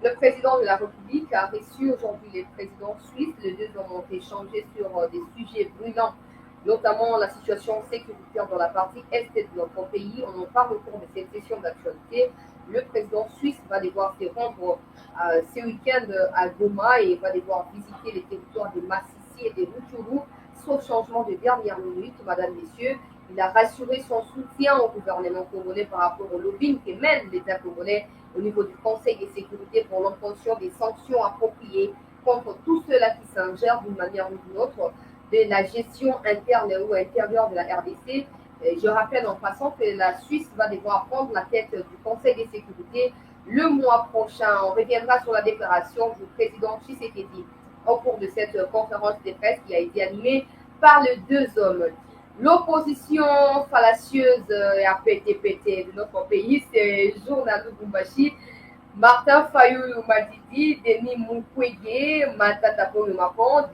Le président de la République a reçu aujourd'hui les présidents suisses. Les deux ont échangé sur des sujets brûlants, notamment la situation sécuritaire dans la partie est de notre pays. On en parle au cours de cette session d'actualité. Le président suisse va devoir se rendre ce week-end à Goma et va devoir visiter les territoires de Massissi et de Rutshuru, sauf changement de dernière minute, madame, messieurs. Il a rassuré son soutien au gouvernement congolais par rapport au lobbying que mène l'État congolais au niveau du Conseil de sécurité pour l'obtention des sanctions appropriées contre tous ceux-là qui s'ingèrent d'une manière ou d'une autre de la gestion interne ou intérieure de la RDC. Je rappelle en passant que la Suisse va devoir prendre la tête du Conseil de sécurité le mois prochain. On reviendra sur la déclaration du président Tshisekedi au cours de cette conférence de presse qui a été animée par les deux hommes. L'opposition fallacieuse et à pété de notre pays, c'est Journal Lubumbashi, Martin Fayulu Madidi, Denis Mukwege, Matata Ponyo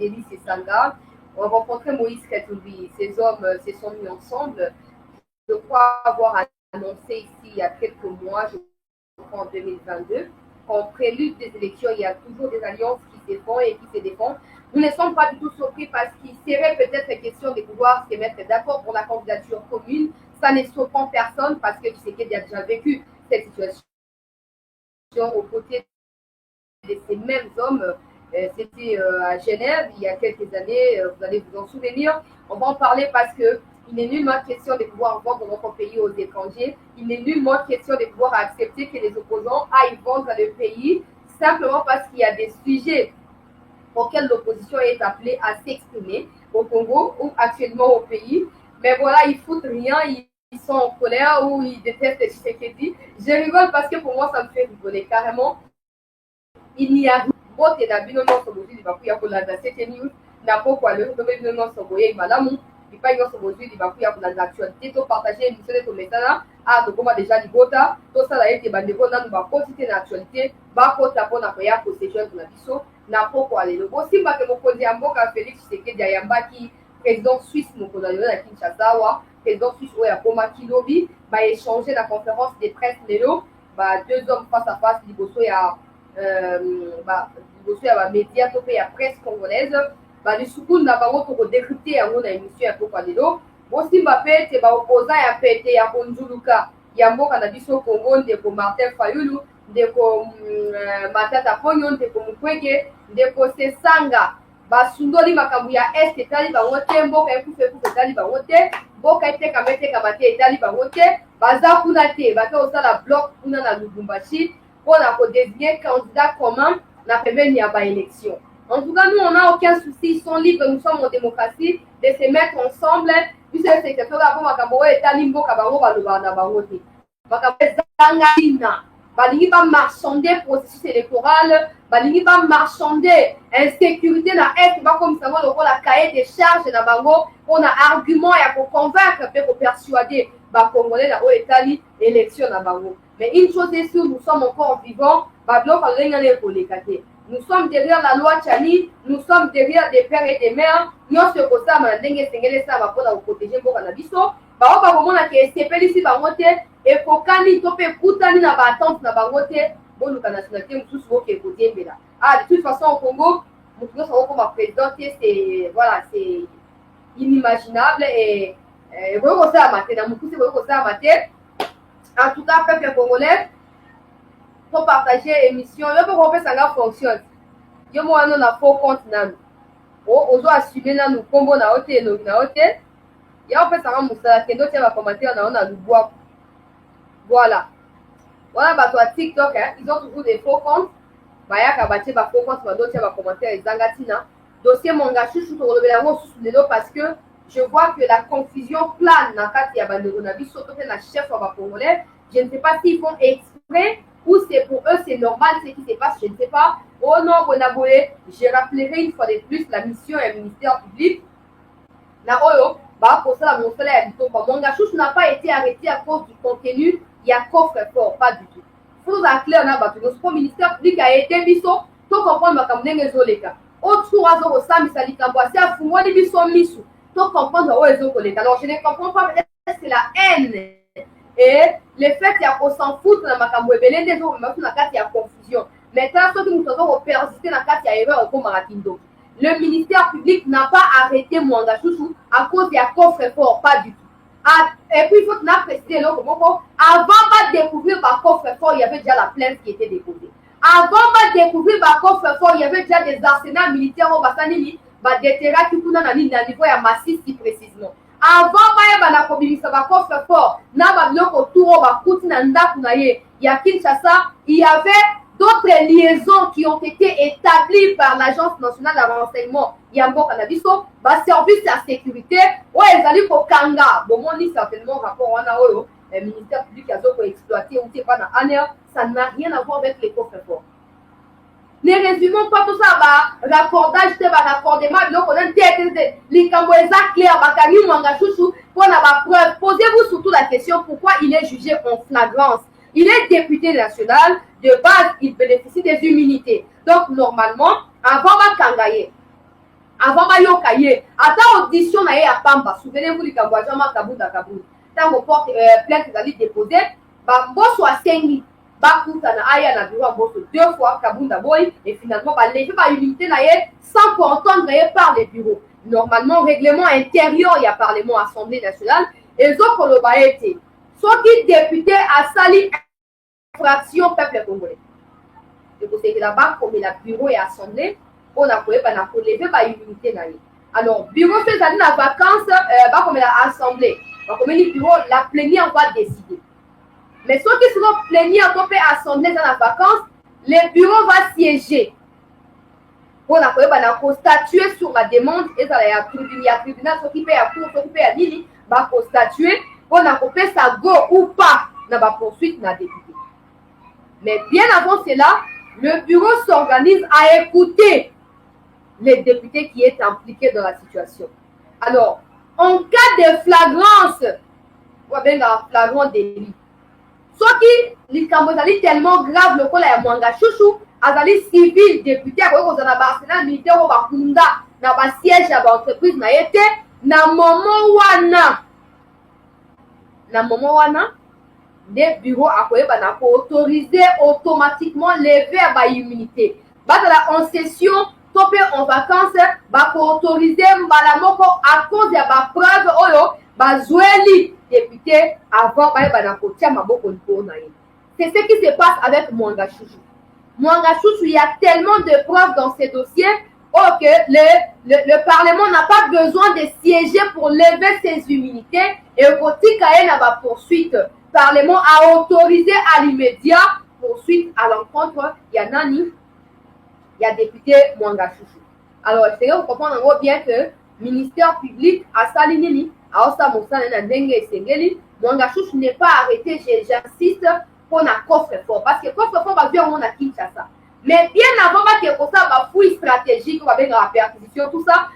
Denis Sesanga. On a rencontré Moïse Katoubi. Ces hommes se sont mis ensemble. Je crois avoir annoncé ici il y a quelques mois, je crois en 2022, qu'en prélude des élections, il y a toujours des alliances qui se font et qui se défendent. Nous ne sommes pas du tout surpris parce qu'il serait peut-être question de pouvoir se mettre d'accord pour la candidature commune. Ça ne surprend personne parce que Tshisekedi a déjà vécu cette situation aux côtés de ces mêmes hommes. C'était à Genève il y a quelques années, vous allez vous en souvenir. On va en parler parce que il n'est nullement question de pouvoir vendre notre pays aux étrangers. Il n'est nullement question de pouvoir accepter que les opposants aillent vendre le pays simplement parce qu'il y a des sujets auxquels l'opposition est appelée à s'exprimer au Congo ou actuellement au pays. Mais voilà, ils foutent rien, ils sont en colère ou ils détestent Tshisekedi. Je rigole parce que pour moi, ça me fait rigoler carrément. Il n'y a bote na bino nyonso bozwi libaku ya kolanda cette news na pokwa lelo tobe bino nyonso boye malamu bipai nyonso bozwi libaku ya kolanda actualité topartage émission nde tomesana tokóma deja libota tosala ete bandeko nanu bakoti te na actualité bakota mpona koya kosejoindre na biso na pokwa lelo bosimbake mokonzi ya mboka félix tshisekedi ayambaki président suisse mokonzi alelo na kinshasa awa président suisse oyo akomaki lobi baéchange na conférence de presse lelo deux hommes face à face liboso ya liboso ya bamédia to mpe ya presse congolaise lisuku na bango tokodécrypte yango na émission ya pokwa lelo bosimba mpe ete baopposant ya pete ya konzuluka ya mboka na biso congo ndeko martin fayulu ndeko matata ponyo ndeko mukwege ndeko sesanga basundoli makambo ya este etali bango te mboka ekufa etali bango te mboka etekama te etali bango te baza kuna te bake kosala bloc kuna na lubumbashi mpona kodésigner candidat commun na pembeni ya baélection. En tout cas, nous, on n'a aucun souci, ils sont libres, nous sommes en démocratie, de se mettre ensemble, puisque c'est quelque chose avant makambo etali mboka bango baloba na bango te. Makambo ezanga tina, balingi ba marchander processus électoral, balingi ba marchander insécurité na est bakomisa ngo lokola cahier de charge na bango mpona argument ya koconvaincre mpe kopersuader bacongolais na oyo etali élection na bango. Mais une chose est sûre, nous sommes encore vivants, babiloko alengana ekoleka te. Nous sommes derrière la loi Tchani, nous sommes derrière des pères et des mères, nyonso ekosama na ndenge esengeli esala mpona koprotéger mboka na biso bango bakomona ke esepelisi bango te ekokani to mpe ekutani na baattente na bango te boluka nationalité mosusu boke ekodiembela. De toute façon au Congo motu nyonso akokoma président te c'est voilà, c'est inimaginable et ekoki kosalama te na mokusi ekoki kosalama te. En tout cas peuple congolais pour partager émission yo mpe kopesanga fonctionne yo mo wana na faux compte nanu ozo assume nanu nkombo na yo te elongi na yo te ya opesanga mosala kende otia bacommentaire na yo na lubwaku. Voilà bato ya tiktok ils ont toujours des faux comptes bayaka batie bafaux compte badotia bacommentaire ezanga ntina dossier monga chouchou tokolobela yango susu lelo parce que je vois que la confusion plane na kati ya bandeko na biso to mpe na chef ya bacongolais. Je ne sais pas s'ils font exprès ou c'est pour eux c'est normal ce qui se passe, je ne sais pas. Oh non, Bonaboé, je rappellerai une fois de plus la mission et le ministère public. Na oyo, pour ça, mon salaire Monga Chouchou n'a pas été arrêté à cause du contenu, il y a coffre-fort, pas du tout. Faut à clair, on a battu. Notre ministère public a été biso, to comprendre ma kamnenge zoleka. Autre oiseau au sami sali kamboa, c'est à fumoi de biso misu, to comprendre où ils ont collé. Alors je ne comprends pas, peut-être c'est la haine. Et le fait qu'on s'en fout na makambo ebele nde ezomema na kati ya confusion. Maintenant, ceux qui nous avons persisté dans la carte, il y a au Maratindo. Le ministère public n'a pas arrêté Mwanga Chouchou à cause du coffre-fort, pas du tout. Et puis, il faut qu'on a précisé, avant de découvrir le coffre-fort, il y avait déjà la plainte qui était déposée. Avant de découvrir le coffre-fort, il y avait déjà des arsenals militaires au Bassanini, déterra qui kuna na niveau ya Masisi précisément. Avant de communiquer le coffre-fort, na ba biloko autour ba kuti na ndaku na ye ya Kinshasa, il y avait d'autres liaisons qui ont été établies par l'Agence nationale de renseignement Yambo Canabiso, service de sécurité, ils allaient pour Kanga. Bon, on dit certainement rapport le ministère public a exploité ou pas dans l'année, ça n'a rien à voir avec les coffres-forts. Ne résumons pas tout ça, raccordage, raccordement, donc on a les Cambouéza clairs, Bakari Mwanga Chouchou, pour la preuve. Posez-vous surtout la question pourquoi il est jugé en flagrance. Il est député national, de base, il bénéficie des immunités. Donc, normalement, avant de Kangaye, avant de Yokaye, à audition à Pamba, souvenez-vous du Kambouajama Kabounda Kabounda, tant qu'on porte plainte d'aller déposer, Bosso a 5 000, Bakouta na Aya na bureau Bosso 2 fois, Kabounda Boy, et finalement, levé par immunité sans pour entendre par les bureaux. Normalement, règlement intérieur, il y a Parlement, Assemblée nationale, et les autres le été. Soit qui député a sali fraction peuple congolais. Et pour que là-bas, comme la bureau et assemblée, on a levé par immunité. Alors, bureau fait aller en vacances, comme l'assemblée. Comme le bureau, la plénière va décider. Mais ceux qui seront plénières pour faire assemblée dans la vacance, le bureau va siéger. On a statuer sur la demande, et ça y a tribunal, ceux qui paient à cour, ceux qui paient à Lili, va statuer, on a coupé sa go ou pas dans la poursuite na député. Mais bien avant cela, le bureau s'organise à écouter les députés qui est impliqués dans la situation. Alors, en cas de flagrance, ou bien un flagrant délit, soit qui les Cambodgiens tellement grave le col à Mwanga Chouchou, azali civil député à cause de la arsenal militaire au Bakunda, na ba siège à l'entreprise na été, na moment wana, les bureaux à autoriser automatiquement lever à immunité. En session, topé en vacances, autoriser à cause de la preuve oyo, député avant c'est ce qui se passe avec Mwanga Chouchou. Mwanga Chouchou, il y a tellement de preuves dans ces dossiers que le Parlement n'a pas besoin de siéger pour lever ses immunités et côté Kaye n'a pas poursuite. Le Parlement a autorisé à l'immédiat poursuite à l'encontre. Il y a Nani, il y a député Mwanga Chouchou. Alors, il faut comprendre bien que le ministère public a salinini, a osa moussa na ndenge esengeli, Mwanga Chouchou n'est pas arrêté, j'insiste, pour un coffre-fort. Parce que coffre-fort va bien on a Kinshasa. Mais bien avant que ça va fouille stratégique, on va bien la perquisition, tout ça,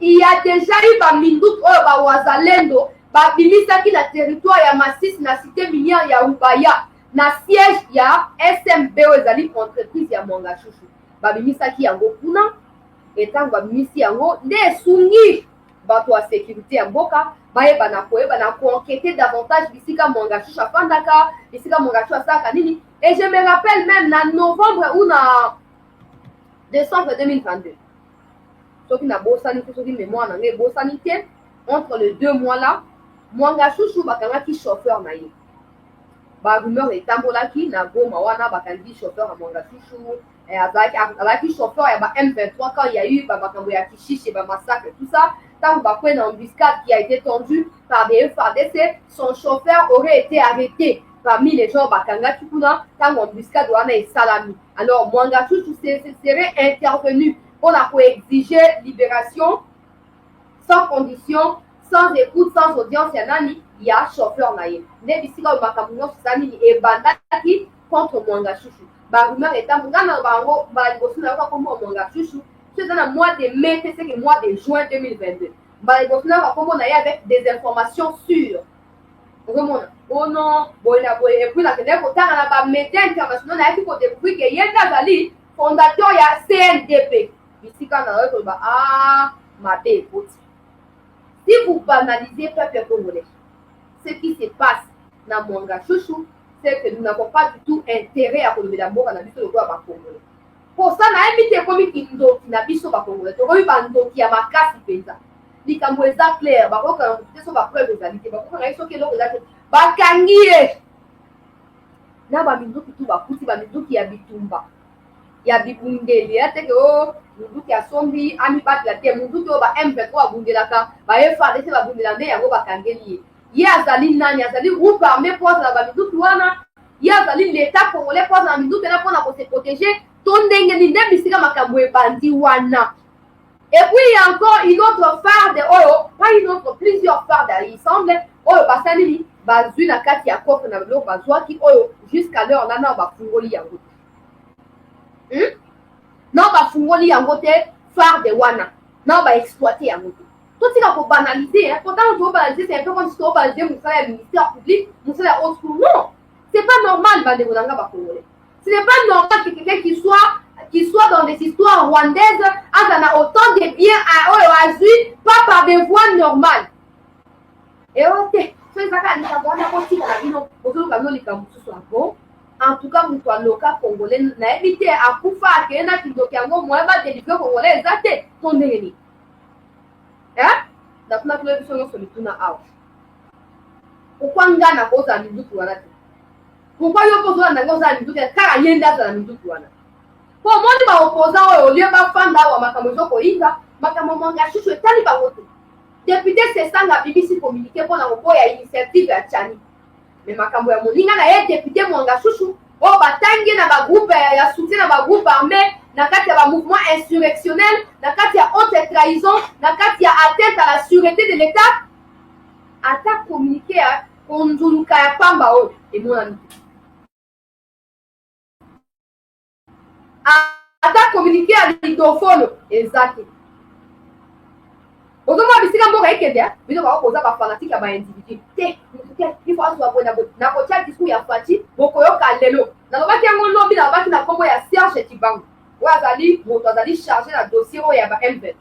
il y a déjà eu ba Mindouk ba Wazalendo, ba Bimisa qui la territoire ya Massis na cité minière ya Ubaya, na siège ya SMB ezali entreprise ya Mwanga Chouchou. Ba Bimisa qui yango kuna, etant ba Bimisi yango nde sungi bato ya sécurité ya mboka, baye bana enquêter davantage bisika Mwanga Chouchou afandaka, bisika Mwanga Chouchou asaka nini. Et je me rappelle même en novembre ou en décembre 2022. Ceux qui n'ont pas sanité, ceux qui mémoire n'ont pas sanité, entre les 2 mois là, Mwanga Chouchou bakanga ki chauffeur na ye. Ba rumeur etambola ki na goma wana bakandi chauffeur à Mwanga Chouchou, et avec chauffeur ya ba M23 quand il y a eu bakambo ya Kishish et ba massacre tout ça, tant ba une embuscade qui a été tendue par des FARDC, son chauffeur aurait été arrêté. Parmi les gens Bakanga Tukuna, tant l'embuscade est salami. Alors, Mwanga Chouchou serait intervenu pour exiger libération sans condition, sans écoute, sans audience. Il y a chauffeur naïf. Nebisika ou Makamuno Susani et Bandaki contre Mwanga Chouchou. Barumeur est un Mungana Bango, Balibosuna comme Mwanga Chouchou. C'est dans le mois de mai, c'est le mois de juin 2022. Balibosuna comme on a avec des informations sûres. Oh non, et puis la média international a découvert que Yenda Zali, fondateur ya CNDP. Ici, quand on a ma belle. Si vous banalisez peuple congolais, ce qui se passe dans Mwanga Chouchou, c'est que nous n'avons pas du tout intérêt à relever la mort à la biso lokola bakongolais. Pour ça nayebi te ekomi kindoki na biso bakongolais tokomi bandoki ya makasi mpenza likambo eza clair bakokanga motu te so bapreuve ezali te bakokanga ye soki eloko eza te bakangi ye na baminduki tu bakuti baminduki ya bitumba ya bibundeli ya teke o munduki asombi amibatela te munduki oyo ba M23 abundelaka baye FARDC babundela nde yango bakangeli ye azali nani azali groupe armé mpoza na baminduki wana ye azali l'état congolais mpoza na minduki wana mpona kose protege to ndenge ni nde bisika makambo ebandi wana. Et puis il y a encore une autre farde oyo pas une autre plusieurs fardes il semble oyo basaleli bazwi na kati ya coffre na biloko bazwaki oyo jusqu'à l'heure nana bafungoli yango non bafungoli yango te farde wana non baexploite yango te totika kobanalize pourtant tobanalize c'est un peu comme si tobanalize mosala ya ministère public mosala ya haute cour non c'est pas normal bandeko na nga bakongolais ce n'est pas normal que quelqu'un qui soit dans des histoires rwandaises a autant de biens à oyo azwi pas par des voies normales et ote so ezaka likambo wana kotika na bino ozoluka bino likambo mosusu ako en tout cas moto aloka congolais nayebi te akufa akeye na kindoki yango moye badelivre congolais eza te to ndenge nini nakuna tolo biso nyonso lituna awa pourkui nga nakozala minduki wana te pourkui yo mpo ozala ndenge ozala minduki kaka ye nde azala minduki wana po omoni baopoza oyo olie bafanda awa makambo ezokoyinga makambo mwanga shushu etali bango te député sesanga bibisi communiqué mpona koboya initiative ya tchani me makambo ya moninga na ye député mwanga shushu oyo batangi na bagroupe ya soutien na bagroupe armé na kati ya bamouvement insurrectionnel na kati ya haute trahison na kati ya atteinte à la sûreté de l'état ata communiqué ya konzuluka ya pamba oyo emonani ata communiqué ya lidofolo eza te ozomona bisika mboka ekende bino bakokoza bafanatike ya baindividu te ifo azwa boye na kotia discours ya faci bokoyoka lelo nalobaki yango lobi nalobaki na nkombo ya Serge Tibango oyo azali moto azali chargé na dossier oyo ya ba M23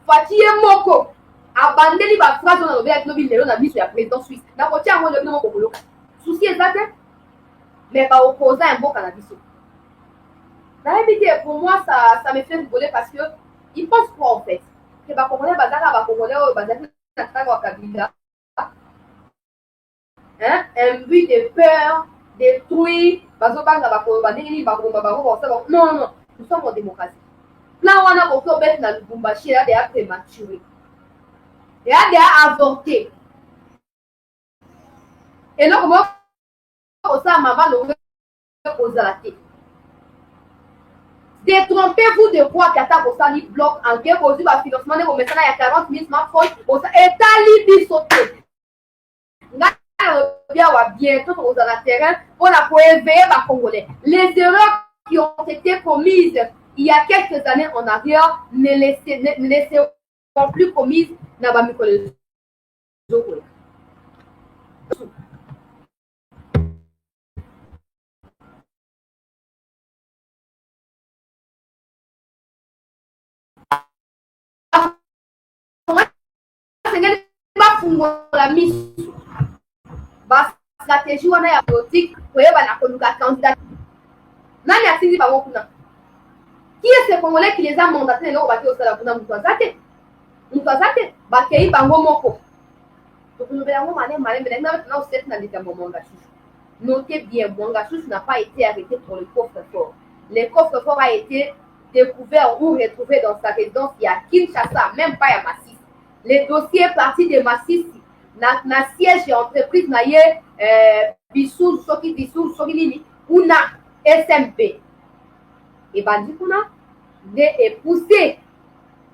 faci ye moko abandeli baphrase oyo nalobelaki lobi lelo na miso ya président suisse na kotia yango lobi moko koyoka susi eza te mais baopoza ya mboka na biso nayebi te pour moi ça me fait rigoler parce que ils pensent quoi en fait que bakongolais bazaka bakongolais oyo bazali na ntango ya kabila imbu de peur détruit bazobanga bakoloba ndenge nini bakomba bango bakosala non non nous sommes en démocratie plan wana koki obeti na lubumbashi eya deya prématuré eya deya avorté eloko moko kosala mama longo kozala te détrompez-vous de quoi kata kosali bloc en ke kozwi bafinancement nde komesana ya 40 000 smartphone etali biso te ngai alobi awa bientôt tokozala terrain mpona koéveiller bakongolais les erreurs qui ont été commises il y a quelques années en arrière ne laisseront plus commises na bamikolo ezokola bafungola miso bastratégie wana ya politique koyeba na koluka candidat nani atindi bango kuna qui est ce congolais qui les a mandaté lelo baki osala kuna moto aza te bakei bango moko tokolobela yango malembe na oseti na likambo mwanga shushu notez bien mwanga shushu n'a pas été arrêté pour le coffre-fort le coffre-fort a été découvert ou retrouvé dans sa résidence ya Kinshasa même pas ya Masisi le dossier est parti de Masisi na siège ya entreprise na ye bisuru soki nini kuna SMP ebandi kuna nde epousse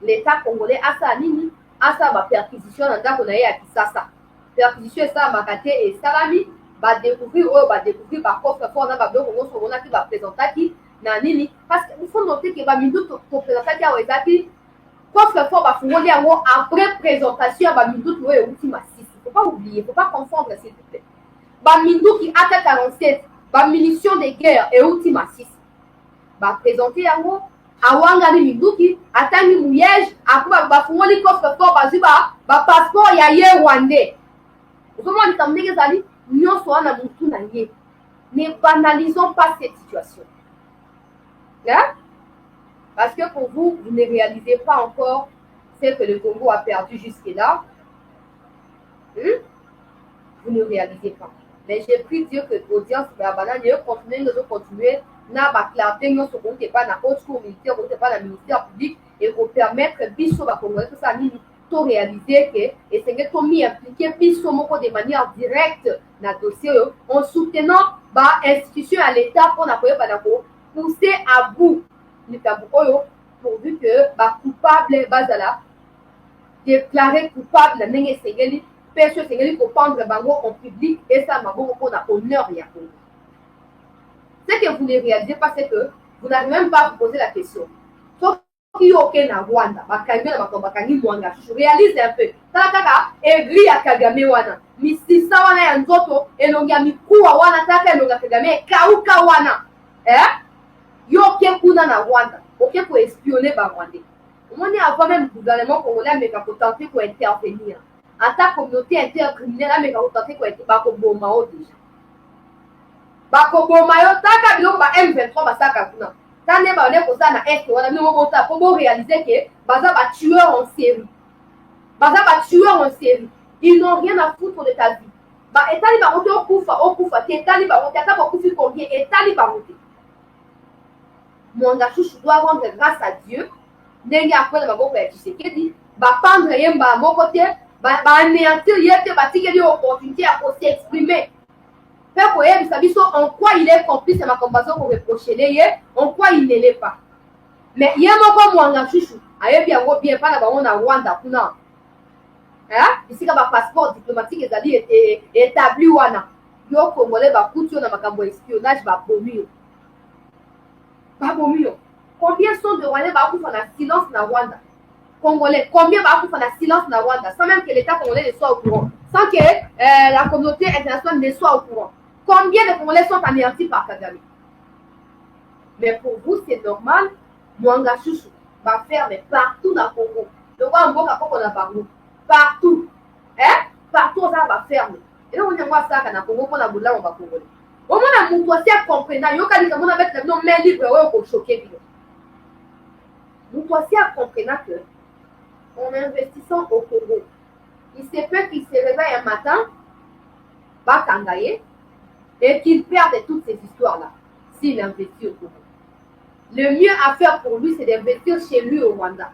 l'état congolais asala nini asala baperquisition na ndako na ye ya Kisasa perquisition esalamaka te esalami badécouvrir oyo badécouvrir bacoffre-fort na babiloko nyonso omonaki baprésentaki na nini parce que il faut noter ke bamindu toprésentaki awa ezaki coffre-fort bafungoli yango après présentation ya baminduki oyo euti Masisi faut pas oublier faut pas confondre s'il te plaît baminduki AK-47 bamunition de guerre euti Masisi baprésente yango awangani minduki atangi muyege après bafungoli coffre-fort bazwi bapasseport ya ye rwandais ozomona likambo ndenge ezali nyonso wana motu na ye Ne banalisons pas cette situation. Hein? Parce que pour vous, vous ne réalisez pas encore ce que le Congo a perdu jusque-là. Vous ne réalisez pas. Mais j'ai pris dire que l'audience va continuer na ba clarté nous sommes pas na haute cour militaire, on pas na ministère public et pour permettre biso ba congolais tout ça nini to réaliser que et c'est que to mi impliquer biso moko de manière directe na dossier en soutenant ba institution à l'état pour na koyeba na ko pousser à bout le tabou pourvu que ba coupable bazala déclaré coupable na ndenge sengeli personne sengeli ko prendre bango en public et ça maboko pour na honneur ya Congo. Ce que vous ne réalisez pas, c'est que vous n'avez même pas à vous poser la question. Sauf qu'il y a aucun Rwanda, réalise un peu. Taka egri ya Kagame wana. Misisa wana ya nzoto elongia mikuwa wana taka elongia Kagame kauka wana. Yo kuna na Rwanda. OK pour espionner ba Rwandais. On est avant même le gouvernement congolais mais pour tenter pour intervenir. En tant que communauté intercriminelle mais pour tenter pour être ba ko bomao déjà. Bakoboma yo taka biloko ba M23 basaka kuna tane ba ne kosa na est wana bino mota pour réaliser que baza ba tueurs en série ils n'ont rien à foutre de ta vie ba etali ba moto okufa te etali ba moto ata bokufi combien etali ba moto Mwanga chouchou doit rendre grâce à Dieu ndenge akwela maboko ya Tshisekedi ba pendre yemba moko te ba anéantir yete ba tikeli opportunité à s'exprimer. En quoi il est complice à ma compassion pour reprocher, en quoi il ne l'est pas. Mais il y a un moment chouchou, aye bien pas là-bas na Rwanda kuna. Ici ka ba passeport diplomatique ezali établi wana. Yo congolais ba kutu na makambo espionnage ba bomi. Ba bomi. Combien sont de Rwandais ba kufa na silence na Rwanda? Congolais, combien ba kufa na silence na Rwanda sans même que l'État congolais ne soit au courant, sans que la communauté internationale ne soit au courant. Combien de Congolais sont anéantis par Kagame? Mais pour vous, c'est normal. Mwanga chouchou va faire mais partout dans le Congo. Le roi Mboka qu'on a parlé. Partout. Partout, ça va fermer. Et là, on est moi ça, quand on a Congo, on a boula, on va Congolais. Au moins, on a mon dossier comprenant. Yo, quand on a mettre le nom, mais libre, on va choquer. Mon dossier comprenant que, en investissant au Congo, il se peut qu'il se réveille un matin, va Kangaye, et qu'il perde toutes ces histoires-là, s'il investit au Congo. Le mieux à faire pour lui, c'est d'investir chez lui au Rwanda.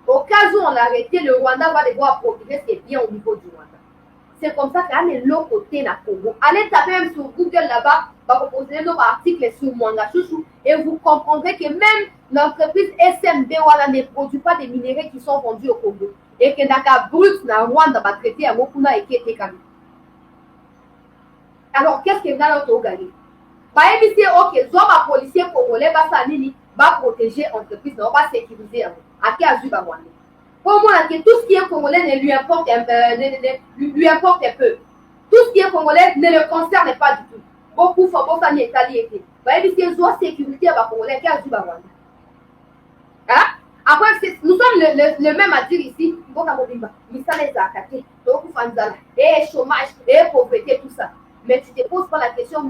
Au cas où on l'arrêtait, le Rwanda va devoir protéger ses biens au niveau du Rwanda. C'est comme ça qu'à l'autre côté du Congo. Allez taper même sur Google là-bas, va proposer nos articles sur Mwanga Chouchou, et vous comprendrez que même l'entreprise SMB ne produit pas des minéraux qui sont vendus au Congo. Et que dans brut, dans Rwanda, va traiter à Mokuna et qui était comme. Alors, qu'est-ce que nous avons gagné? Ok, soit les policiers congolais va protéger l'entreprise, va sécuriser. À qui a vu Rwanda? Pour moi, tout ce qui est congolais ne lui importe un peu. Tout ce qui est congolais ne le concerne pas du tout. Beaucoup faut pas faire Italie. Soit sécurité à congolais qui a vu Rwanda. Après, nous sommes le même à dire ici, chômage, pauvreté, tout ça. Mais tu te poses pas la question,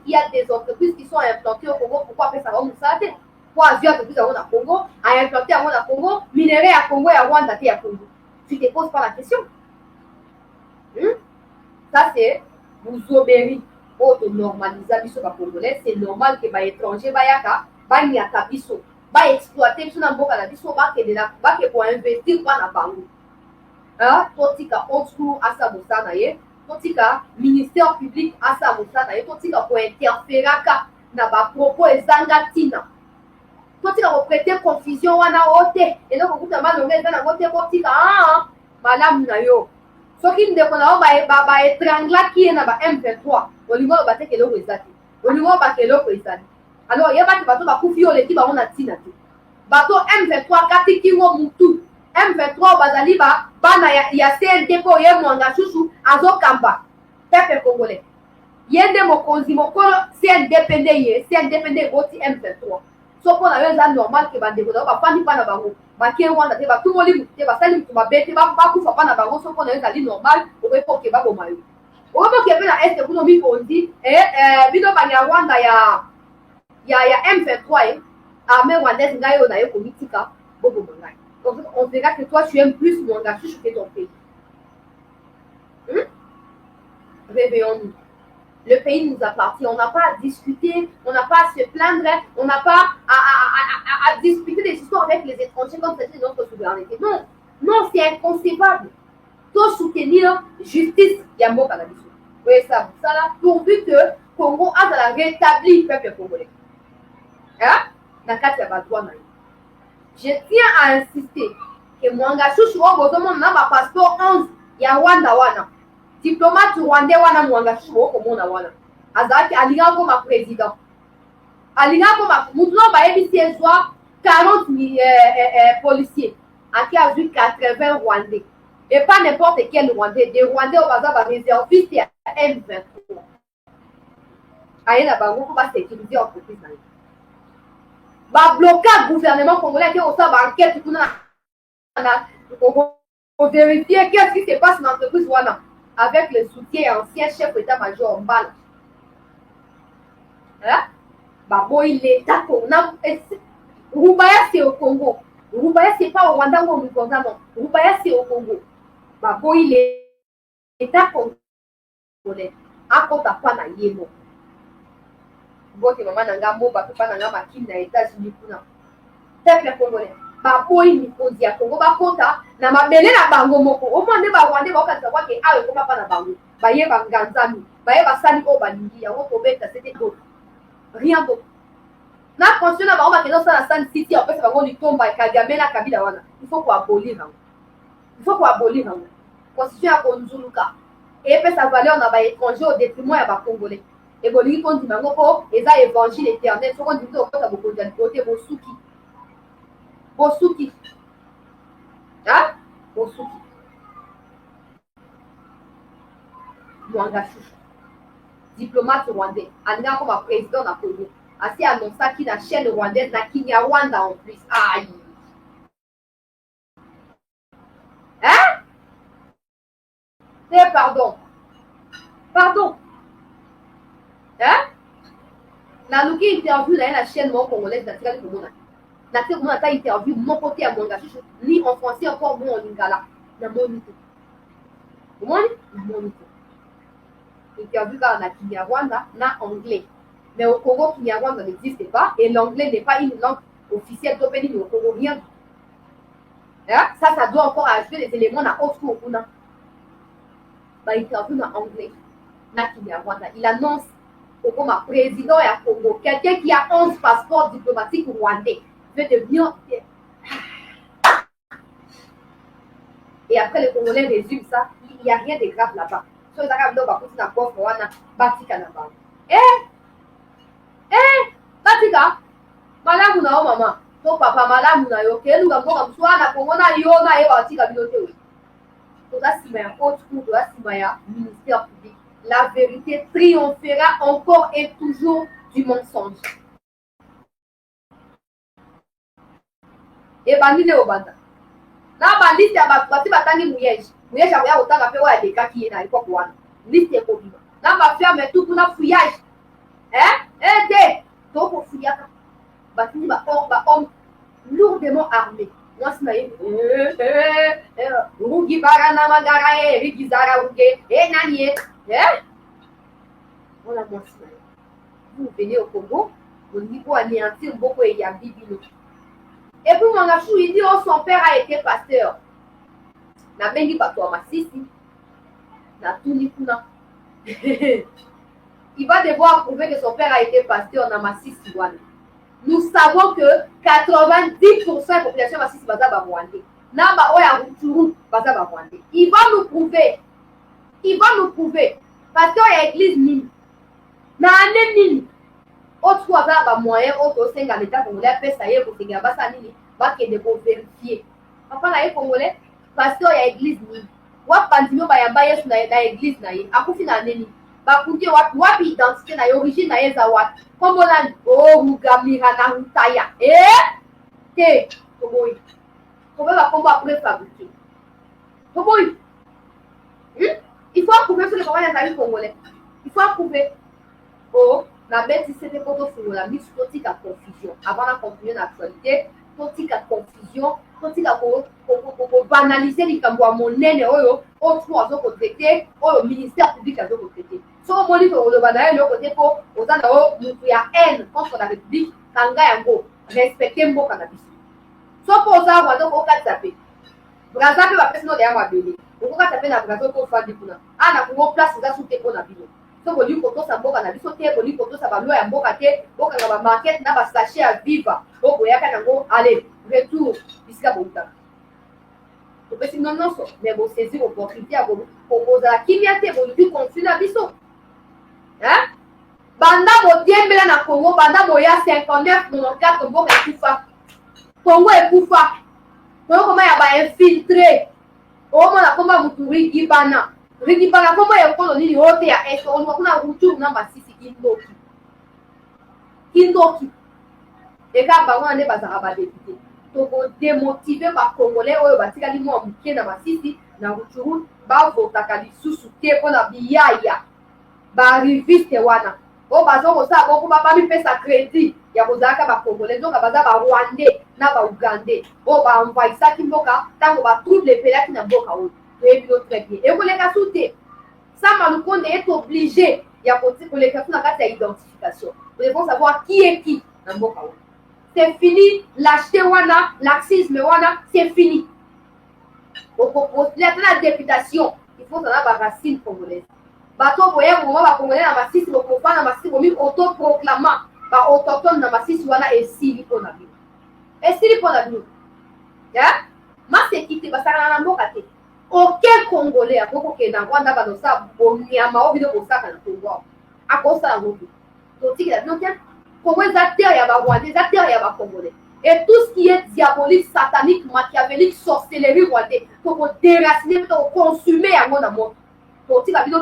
il y a des entreprises qui sont implantées au Congo, pourquoi faire ça va nous s'arrêter? Pour avoir entreprises à Congo, à implanter à Congo, minerais à Congo et à Rwanda à Congo. Tu te poses pas la question. Ça c'est vous obéir au normaliser biso ba congolais, c'est normal que les étrangers ba nyaka biso, ba exploiter biso na mboka na biso ba ke de la ba ke pour investir pas na bango. Totika old school asa mosana ye. Totika ministère public asa mosana ye, totika pour interférer na ba propos ezanga tina. Totika pour prêter confusion wana ote et donc okuta malonga ezana ote totika malamu na yo. Soki ndeko na ba étrangla qui est na ba M23 olingo ba te keloko ezati olingo ba keloko ezali. Alors yeba ki bato ba kufi oleki ba ona tina te. Bato M23 katiki ngo mutu M23 bazali bana ya CNDP ye Mwanga Chouchou azokamba peuple congolais. Yende mokonzi mokolo CNDP ndeye CNDP ndeye boti M23. Soko na yo za normal ke bande ko ba fani pa na bango. Ba ke Rwanda te ba tumoli mutu te ba sali mutu ba bete ba kufa pa na bango soko na yo za li normal o be poke ba bomayo. Au moment qu'il y avait la Est, vous avez dit, bino Banyarwanda, il y a M23, armée rwandaise, ngayo na yo komitika, bobo bangai. Donc on verra que toi tu aimes plus Mwangachuchu que ton pays. Réveillons-nous. Le pays nous appartient. On n'a pas à discuter, on n'a pas à se plaindre, on n'a pas à discuter des histoires avec les étrangers comme c'était notre souveraineté. Non, non, c'est inconcevable. Tout soutenir justice, il y a mot à la mission. Oui, ça là, pourvu que Congo a la rétabli le peuple congolais. Hein? Je tiens à insister que Mwangachuchu n'a pas passeport 11, il y a Rwanda wana. Diplomate rwandais wana Mwangachuchu okomona wana. Azaki alinga comme président. Alinga comme mutuno ba ebisi ezwa 40 policiers. Aki a vu 80 Rwandais. Et pas n'importe quel Rwandais. Des Rwandais au bazar ba réservistes à M23. Aye na bango pour sécuriser entreprise na. Ba bloquer le gouvernement congolais qui au sa enquête pour vérifier qu'est-ce qui se passe dans l'entreprise wana. Avec le soutien ancien chef d'état-major Mbala. Hein? Baboy l'État qu'on a. Rubaya c'est au Congo. Rubaya c'est pas au Rwanda ou au Uganda non. Rubaya c'est au Congo. Baboy l'État congolais. Akota pa na yemo. Bote maman nanga mo ba papa nanga makine na États-Unis kuna. Peuple congolais. Baboy mikondi ya Congo bakota na mabele na bango moko. Au moins ba Rwanda ba okata kwa ke awe koma pa na bango. Baye ba nganzami. Baye ba sali ko balingi ya ko beta c'était d'autre. Rien d'autre. Na conscient na bango bakeno sana Sun City en fait bango litomba Kagame na Kabila wana. Il faut qu'on abolir hein. Il faut qu'on abolir hein. Constitution ya konzuluka. Et puis sa valeur na ba étranger au détriment ya ba congolais. Et bolingi kondi bango ko eza évangile éternel. Faut qu'on dise au kota bokonzi ya côté bosuki. Bosuki. Hein? Bosuki. Mwangachuchu. Diplomate rwandais. Alinga comme président na Congo. Assez annoncé qui la chaîne rwandaise na Kinyarwanda en plus. Aïe. Hein? Eh, pardon. Pardon. Hein? Na luki interview la chaîne mon congolaise na tirali komona. Na tirali komona ta interview mon côté à Mwangachuchu ni en français encore bon en lingala. Na monite. Monite? Monite. Interview na Kinyarwanda na anglais. Mais au Congo, Kinyarwanda n'existe pas et l'anglais n'est pas une langue officielle d'Opéni au Congo, rien. Hein? Ça doit encore ajouter des éléments dans autre cours. Bah, interview en anglais, na Kinyarwanda. Il annonce comme président et à Congo, quelqu'un qui a 11 passeports diplomatiques rwandais veut devenir. Et après, le Congolais résume ça, il n'y a rien de grave là-bas. Sur les Arabes, on va continuer à voir Batika là-bas. Batika, malamu na o mama, to papa malamu na yo, kelu ga mboka mswana Kongo na yo na ye batika bilote we. Toza sima ya haute cour, toza sima ya ministère public. La vérité triomphera encore et toujours du mensonge. Et bandine o banda. Na ba liste ya bati batangi muyeji. Muyeji ya otanga pe wa deka ki na iko kwa. Liste ko biba. Na ba ferme tout pour na fouillage. Aidez. Donc, on fouille à battu homme lourdement armé. Moi, c'est Rugi Barana Magarae, Rigizara Ruge, et Nanier. Voilà, moi, c'est vous venez au Congo, au niveau anéantir beaucoup et Yambibino. Et pour Mangachou, il dit, oh, son père a été pasteur. Na bengi patwa masisi. Na tunikuna. Il va devoir prouver que son père a été pasteur dans Massissi. Nous savons que 90% de la population Massissi va être rwandais. Namba oya Rutshuru va être rwandais. Il va nous prouver. Il va nous prouver. Parce qu'il y a l'église Nini. Na ane Nini. Autre fois, il y a moyen, autre au sein de l'État congolais, ça y est, pour que ça Nini, va que de vérifier. Papa, là, les Congolais, parce qu'il y a l'église Nini. Wa pandimo ba yamba yesu na église na ye. Akufi na nini. Bakuti wapi identité na origine na yeza wapi. Kombo nani? Oh, Mugamira na Rutaya. Te, Koboyi. Koboyi ba kombo après fabriqué. Koboyi. Il faut approuver sur le comment il y a eu congolais. Il faut approuver. Oh, la bête, c'était pour la mise totique à confusion. Avant la confusion d'actualité, totique à confusion, totique à banaliser les cambo à mon nez, autre fois, au côté, au ministère public à l'autre côté. So, mon livre, le banal, l'autre côté, pour autant il y a haine contre la République, Kanga Yango, respecter mon cannabis. So, pour ça, on va taper. Brazzaville va faire derrière ma bébé. On va taper la Brazzaville pour faire du coup. Ah, na pour place, vous avez souté pour la vidéo. So boli koto sa mboka na biso te boli koto sa baloi ya mboka te boka na ba market na ba sachet à vivre boko yaka nango allez retour bisika bouta to pesi non non so mais bo saisir opportunité à bo proposer la kimia te boli du conflit na biso hein banda bo diembela na Congo banda bo ya 59 94 mboka ekufa Congo ekufa to koma ya ba infiltré o mona komba muturi gibana Rigibana como eu coloni ote ya eso on kuna uchu na masisi kindoki eka ba wana ne bazaka ba député to ko démotiver ba congolais oyo batikali mo muke na masisi na uchu ba votaka lisusu te pona biyaya ba riviste wana o bazo ko sa ko ba mi pesa crédit ya kozaka ba congolais donc baza ba rwandais na ba ugandais o ba envahisa kimboka tango ba trouble pelaki na mboka oyo très bien. Et vous les cassez, ça Malukonde est obligé, il y a pour les cassez dans la identification. Vous devez savoir qui est qui dans mon cas. C'est fini, l'acheter wana, laxisme wana, c'est fini. Pour la députation, il faut savoir la racine congolaise. Bateau voyez, au moment où congolais dans ma six, au profane dans ma six, au milieu autoproclamant, par autochtone dans ma six wana et si pour la vie. Et si pour la vie. Hein? Ma c'est qui te va ça dans la boca. Aucun Congolais a beaucoup qui est dans Rwanda va dans ça au Myanmar au vidéo pour ça dans le Congo à cause de la route donc il y a donc Congo les acteurs il y a Rwandais les acteurs il y a Congolais et tout ce qui est diabolique satanique machiavélique sorcellerie rwandais pour déraciner pour consumer à mon amour donc il y a vidéo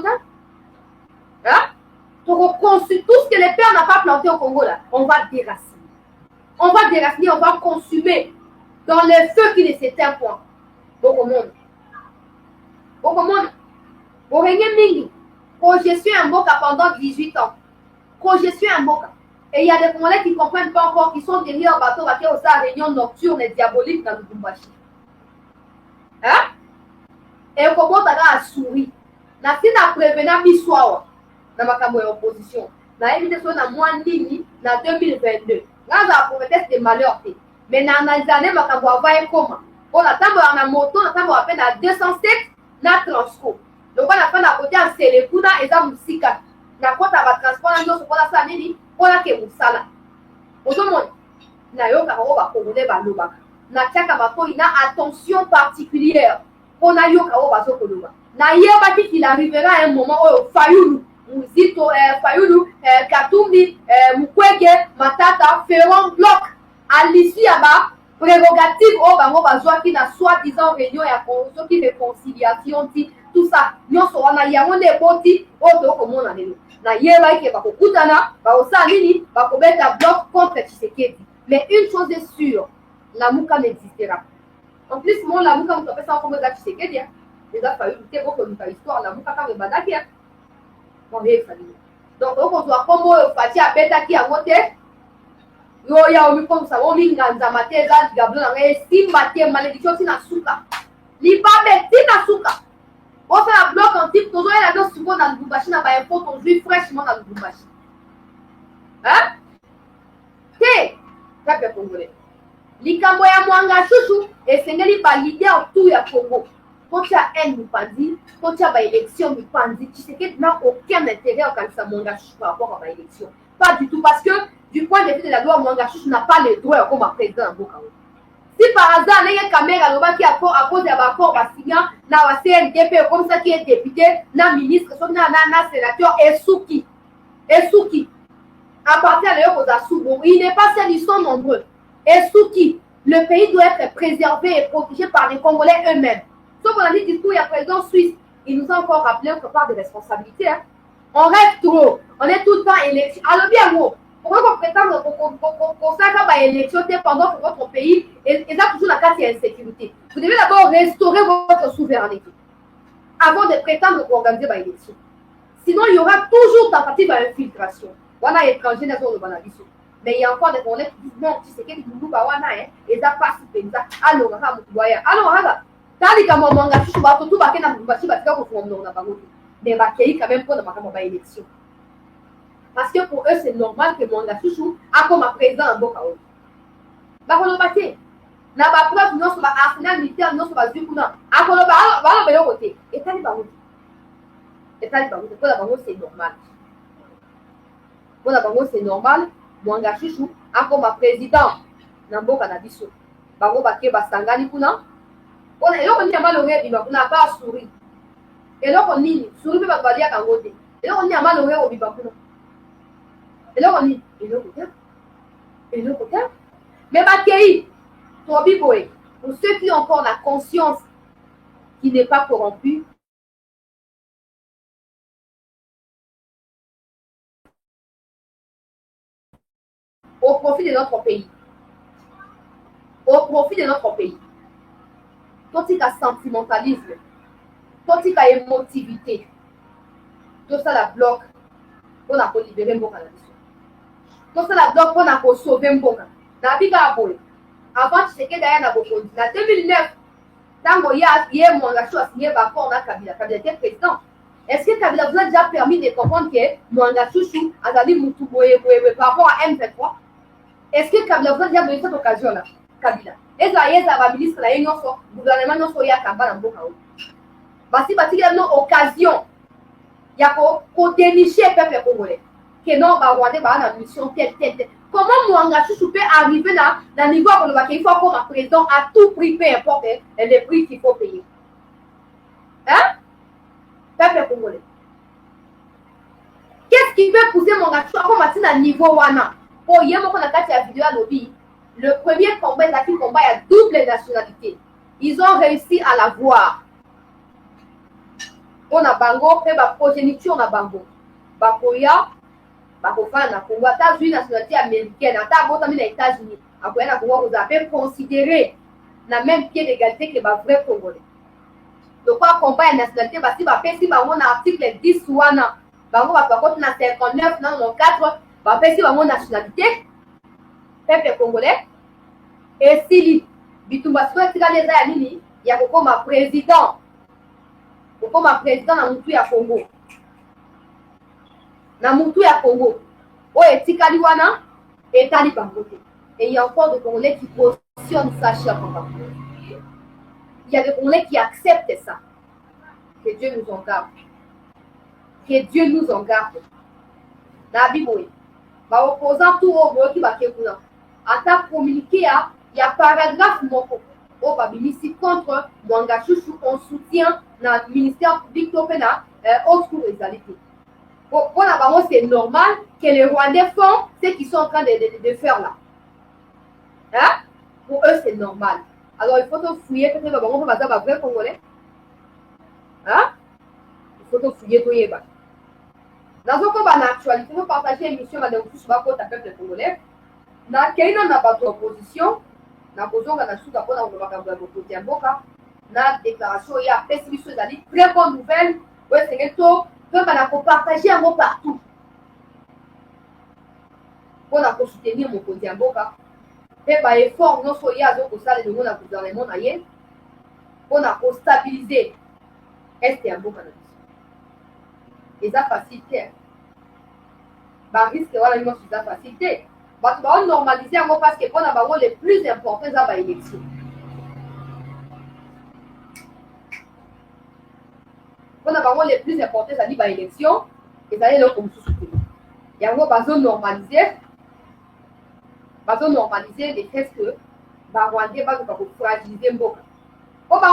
hein pour consumer tout ce que les pères n'ont pas planté au Congo là on va déraciner on va consumer dans les feux qui ne s'éteignent point au monde au monde, au règne mingi, quand je suis un Mboka pendant 18 ans, quand je suis un Mboka, et il y a des Congolais qui ne comprennent pas encore, qui sont derrière un bateau, qui ont sa réunion nocturne et diabolique dans le Lubumbashi. Hein? Et comment tu as souri? Na si na prévenant Miswawa, dans ma caméra opposition, na évité sur la mois nini, na 2022. Là, ça a prometté des malheurs. Mais na analisé ma caméra va comment? On a d'abord en moto, on a d'abord à peine à 207. Na transco donc on a fait la côté en selekuna eza musika na kota ba transport na nyoso pona sa nini pona ke musala ozomona na yoka ko ba congolais ba lobaka na tiaka bato ina attention particulière pona yoka o bazo koloba na yeba qu'il arrivera un moment où Fayulu Muzito Fayulu Katumbi Mukwege Matata feront bloc à l'issue ya ba prérogative au bango bazwaki na soi-disant réunion ya soki réconciliation ti tout ça nyonso wana yango nde eboti oyo tokomona lelo na yebaki ke bakokutana bakosala nini bakobeta bloc contre Tshisekedi mais une chose est sûre lamuka n'existera en plus mon lamuka moto apesa nkombo eza Tshisekedi eza Fayulu te okoluka histoire lamuka kaka ebandaki efalili donc okozwa nkombo oyo Fati abetaki yango te yo ya omikomisa ominganza mateza gablo na ngai simba te malédiction tina suka libabe tina suka osala bloc antique tozoyela do siko na Lubumbashi na bainfo tozwi fraîchement na Lubumbashi hein te kaka congolais likambo ya mwanga shushu esengeli balider tout ya Congo kotia haine mipandi kotia baélection mipandi Tshisekedi n'a aucun intérêt à kanisa mwanga shushu par rapport à baélection pas du tout parce que du point de vue de la loi Mwanga Chouchou n'a pas le droit comme président à Mboka. Si par hasard il y a une caméra qui a cause de l'accord Bassignan, na CNDP comme ça qui est député, na ministre, na sénateur Esouki. À partir de là, il n'est pas seul, ils sont nombreux. Esouki, le pays doit être préservé et protégé par les Congolais eux-mêmes. Sauf qu'on a dit discours, il y a président suisse. Il nous a encore rappelé notre part de responsabilité. Hein. On rêve trop, on est tout le temps élection. Alors bien gros. Pourquoi vous prétendez qu'on fait une élection pendant que votre pays est toujours la carte d'insécurité? Vous devez d'abord restaurer votre souveraineté. avant de prétendre pour organiser l'élection. Sinon, il y aura toujours tentative à infiltration. Voilà, étranger, mais il y a encore des collègues qui disent non, tu sais qu'il nous va wana et ça passe ça. Alors, on a mon voyage. Alors, on a tali kama manga tu vas tout va kena bachi ba tika ko fomno na bango. Mais ba kei quand même pour na makama élection. Parce que pour eux c'est normal que manga chouchou a comme président en boka o. Ba ko lobate. Na ba preuve non sur ba arsenal militaire non sur ba zukuna. A ko loba ba lo ba côté. Et tali bango. Et tali bango pour la bango c'est normal. Pour la bango c'est normal. Mwanga chouchou a comme président na mboka na biso. Bango bake basangani kuna. On est là on y a mal au rêve, on n'a pas souri. Et là on y souri peut pas dire qu'en côté. Et là on y a mal au rêve au bibakuna. Et là on y et là côté. Et là côté. Mais bakei pour biboé. Pour ceux qui ont encore la conscience qui n'est pas corrompue. Au profit de notre pays. Au profit de notre pays. Tout ce qui a sentimentalisme, tout ce qui a émotivité, tout ça la bloque pour la libérer Mboka. Tout ça la bloque pour sauver Mboka. Nabiga Aboy. Avant, tu sais que d'ailleurs, en 2009, quand il y a Mwangashu a signé Bakon, on a Kabila. Kabila était président. Est-ce que Kabila vous a déjà permis de comprendre que Mwangashu a dit Moutouboye par rapport à M23? Est-ce que Kabila vous a déjà donné cette occasion-là? Kabila. Et ça y est, ça va ministre, là, il y a un gouvernement, non, il y a Kamba dans Mboka. Basi, il y a une occasion. Il y a pour dénicher le peuple congolais. Que non, Rwanda va une mission telle. Comment Mwangashu peut arriver là, dans le niveau où il faut comme un président à tout prix, peu importe les prix qu'il faut payer. Hein? Peuple congolais. Qu'est-ce qui veut pousser Mwangashu à comme un niveau wana? Pour y avoir la vidéo à lobby. Le premier combat, il y a double nationalité. Ils ont réussi à l'avoir. On a Bango, et ma progéniture, on a Bango. Bakoya, Bakofana, Congo, t'as une nationalité américaine, t'as voté les États-Unis. Après, vous avez considéré la même pied d'égalité que les vrais Congolais. Donc, quoi, combat et nationalité, si on a l'article 10 ou wana, Bango va par contre, na 59, 94, si on a nationalité, peuple congolais, et si Bitumba souhaite les amis, il y a comme un président. Comme un président dans Moutou ya Congo. Dans Moutou ya Congo. Oh, et Tikaliwana, et Talibangote. Et il y a encore des Congolais qui cautionnent ça chez Papa. Il y a des Congolais qui acceptent ça. Que Dieu nous en garde. Que Dieu nous en garde. Nabiboui. Ma opposant tout au monde qui va kékouna. En tant que communiqué, il y a paragraphe moko. Au Babinisi contre Mwangashu, on soutient dans le ministère public Topena, au secours des égalités. Pour la c'est normal que les Rwandais font ce qu'ils sont en train de faire là. Hein? Pour eux, c'est normal. Alors, il faut te fouiller, peut-être, on va dire, vrai Congolais. Hein? Il faut te fouiller, tout y est. Dans un combat d'actualité, il faut partager une mission de tous les peuple congolais. Dans quel n'a pas d'opposition, na kozonga na suka pona ngomaka ngomaka kotia mboka na déclaration ya pessimiste d'ali très bonne nouvelle ouais c'est que peut bana ko partager un mot partout pona ko soutenir mon kotia mboka et ba effort non so ya zo ko sala de mona gouvernement na ye pona ko stabiliser est ya mboka na biso eza facilité ba risque wala ngo eza facilité. On va normaliser un mot parce que pour nous, les plus importants, c'est l'élection. Pour nous, les plus importants, c'est l'élection. Et ça y est, là, comme tout soutenir. Il y a un mot, normaliser. Normaliser les faits que Rwandais va nous fragiliser Mboka. On va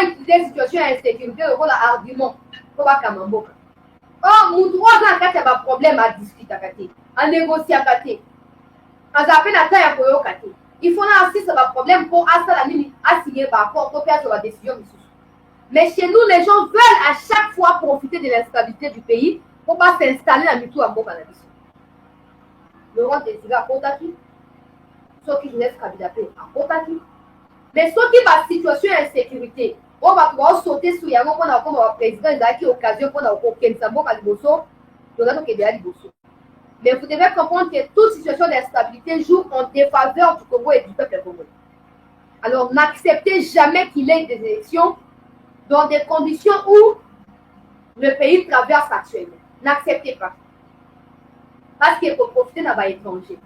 utiliser la situation d'insécurité comme argument pour Mboka. Oh, mon droit, il y a un problème à discuter, à négocier. Il faut assister à un problème pour assigner par rapport pour faire la décision. Mais chez nous, les gens veulent à chaque fois profiter de l'instabilité du pays pour ne pas s'installer dans le tout à Mboka. Le roi désiré à Kotaki, ceux qui laissent Kabila à Kotaki. Mais ceux qui ont une situation d'insécurité, On va sauter sur Yango pour avoir comme président qui occasion pour avoir aucun mboka liboso, mais vous devez comprendre que toute situation d'instabilité joue en défaveur du Congo et du peuple congolais. Alors n'acceptez jamais qu'il y ait des élections dans des conditions où le pays traverse actuellement. N'acceptez pas. Parce qu'il faut profiter d'un étranger.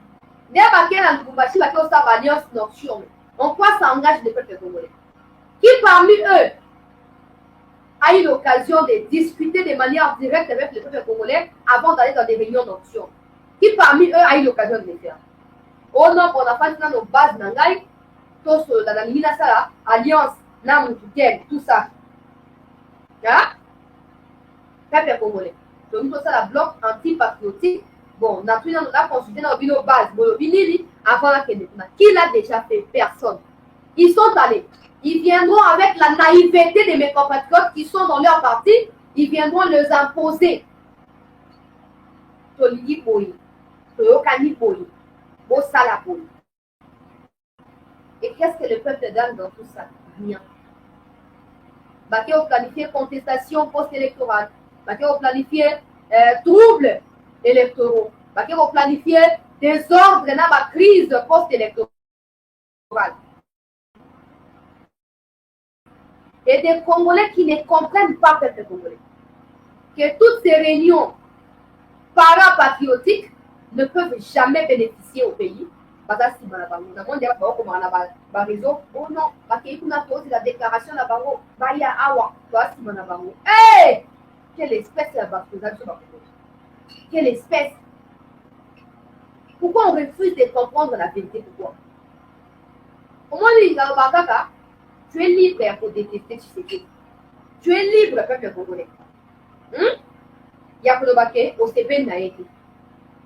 Dès que Lubumbashi va faire sa alliance nocturne, en quoi ça engage le peuple congolais? Qui parmi eux a eu l'occasion de discuter de manière directe avec le peuple congolais avant d'aller dans des réunions nocturnes? Qui parmi eux a eu l'occasion de le faire? Au nom pour la face de nos bases nangai, tous dans la ligne sala, alliance, Namoutouten, tout ça. Hein? Peuple congolais. Donc, tout ça, la bloc anti-patriotique. Bon, on a consulté dans nos bases, avant la Kennedy. Qui l'a déjà fait? Personne. Ils sont allés. Ils viendront avec la naïveté de mes compatriotes qui sont dans leur parti. Ils viendront les imposer. Toligi Boyi. Toyokani Boyi. Bosala Boyi. Et qu'est-ce que le peuple donne dans tout ça? Rien. Baké ont planifié contestation post-électorale. Baké ont planifié troubles électoraux. Baké ont planifié désordre dans la crise post-électorale. Et des Congolais qui ne comprennent pas le peuple congolais. Que toutes ces réunions parapatriotiques ne peuvent jamais bénéficier au pays. Parce que si nous avons dit que réseau, oh non, parce qu'il y a la déclaration de la barreau, Baya Awa, hey! Quelle espèce la barreau? Quelle espèce? Pourquoi on refuse de comprendre la vérité? Pourquoi? Au moins, tu es libre pour détester Tshisekedi. Tu es libre, peuple congolais. Yakolobake, au CP Naïti.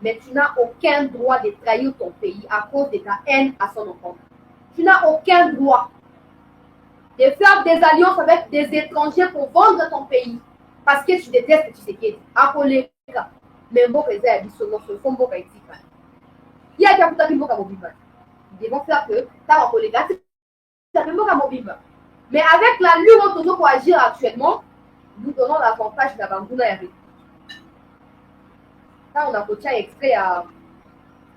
Mais tu n'as aucun droit de trahir ton pays à cause de ta haine à son encontre. Tu n'as aucun droit de faire des alliances avec des étrangers pour vendre ton pays parce que tu détestes Tshisekedi. Appelez mais bon, ils devons faire que mais avec la lutte pour agir actuellement, nous donnons l'avantage de la Bangouna et on a coaché un extrait à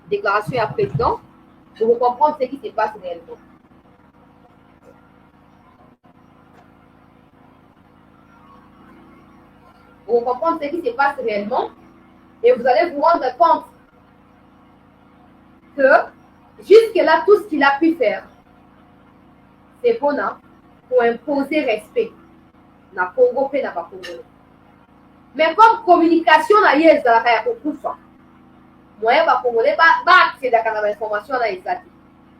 déclaration à président pour comprendre ce qui se passe réellement. Pour comprendre ce qui se passe réellement, et vous allez vous rendre compte que jusque-là, tout ce qu'il a pu faire, c'est pour imposer respect. Na Congo pe na Congo. Mais comme communication na yes dans la kufa. Moyen ba Congolais ba accéder à l'information na ezati.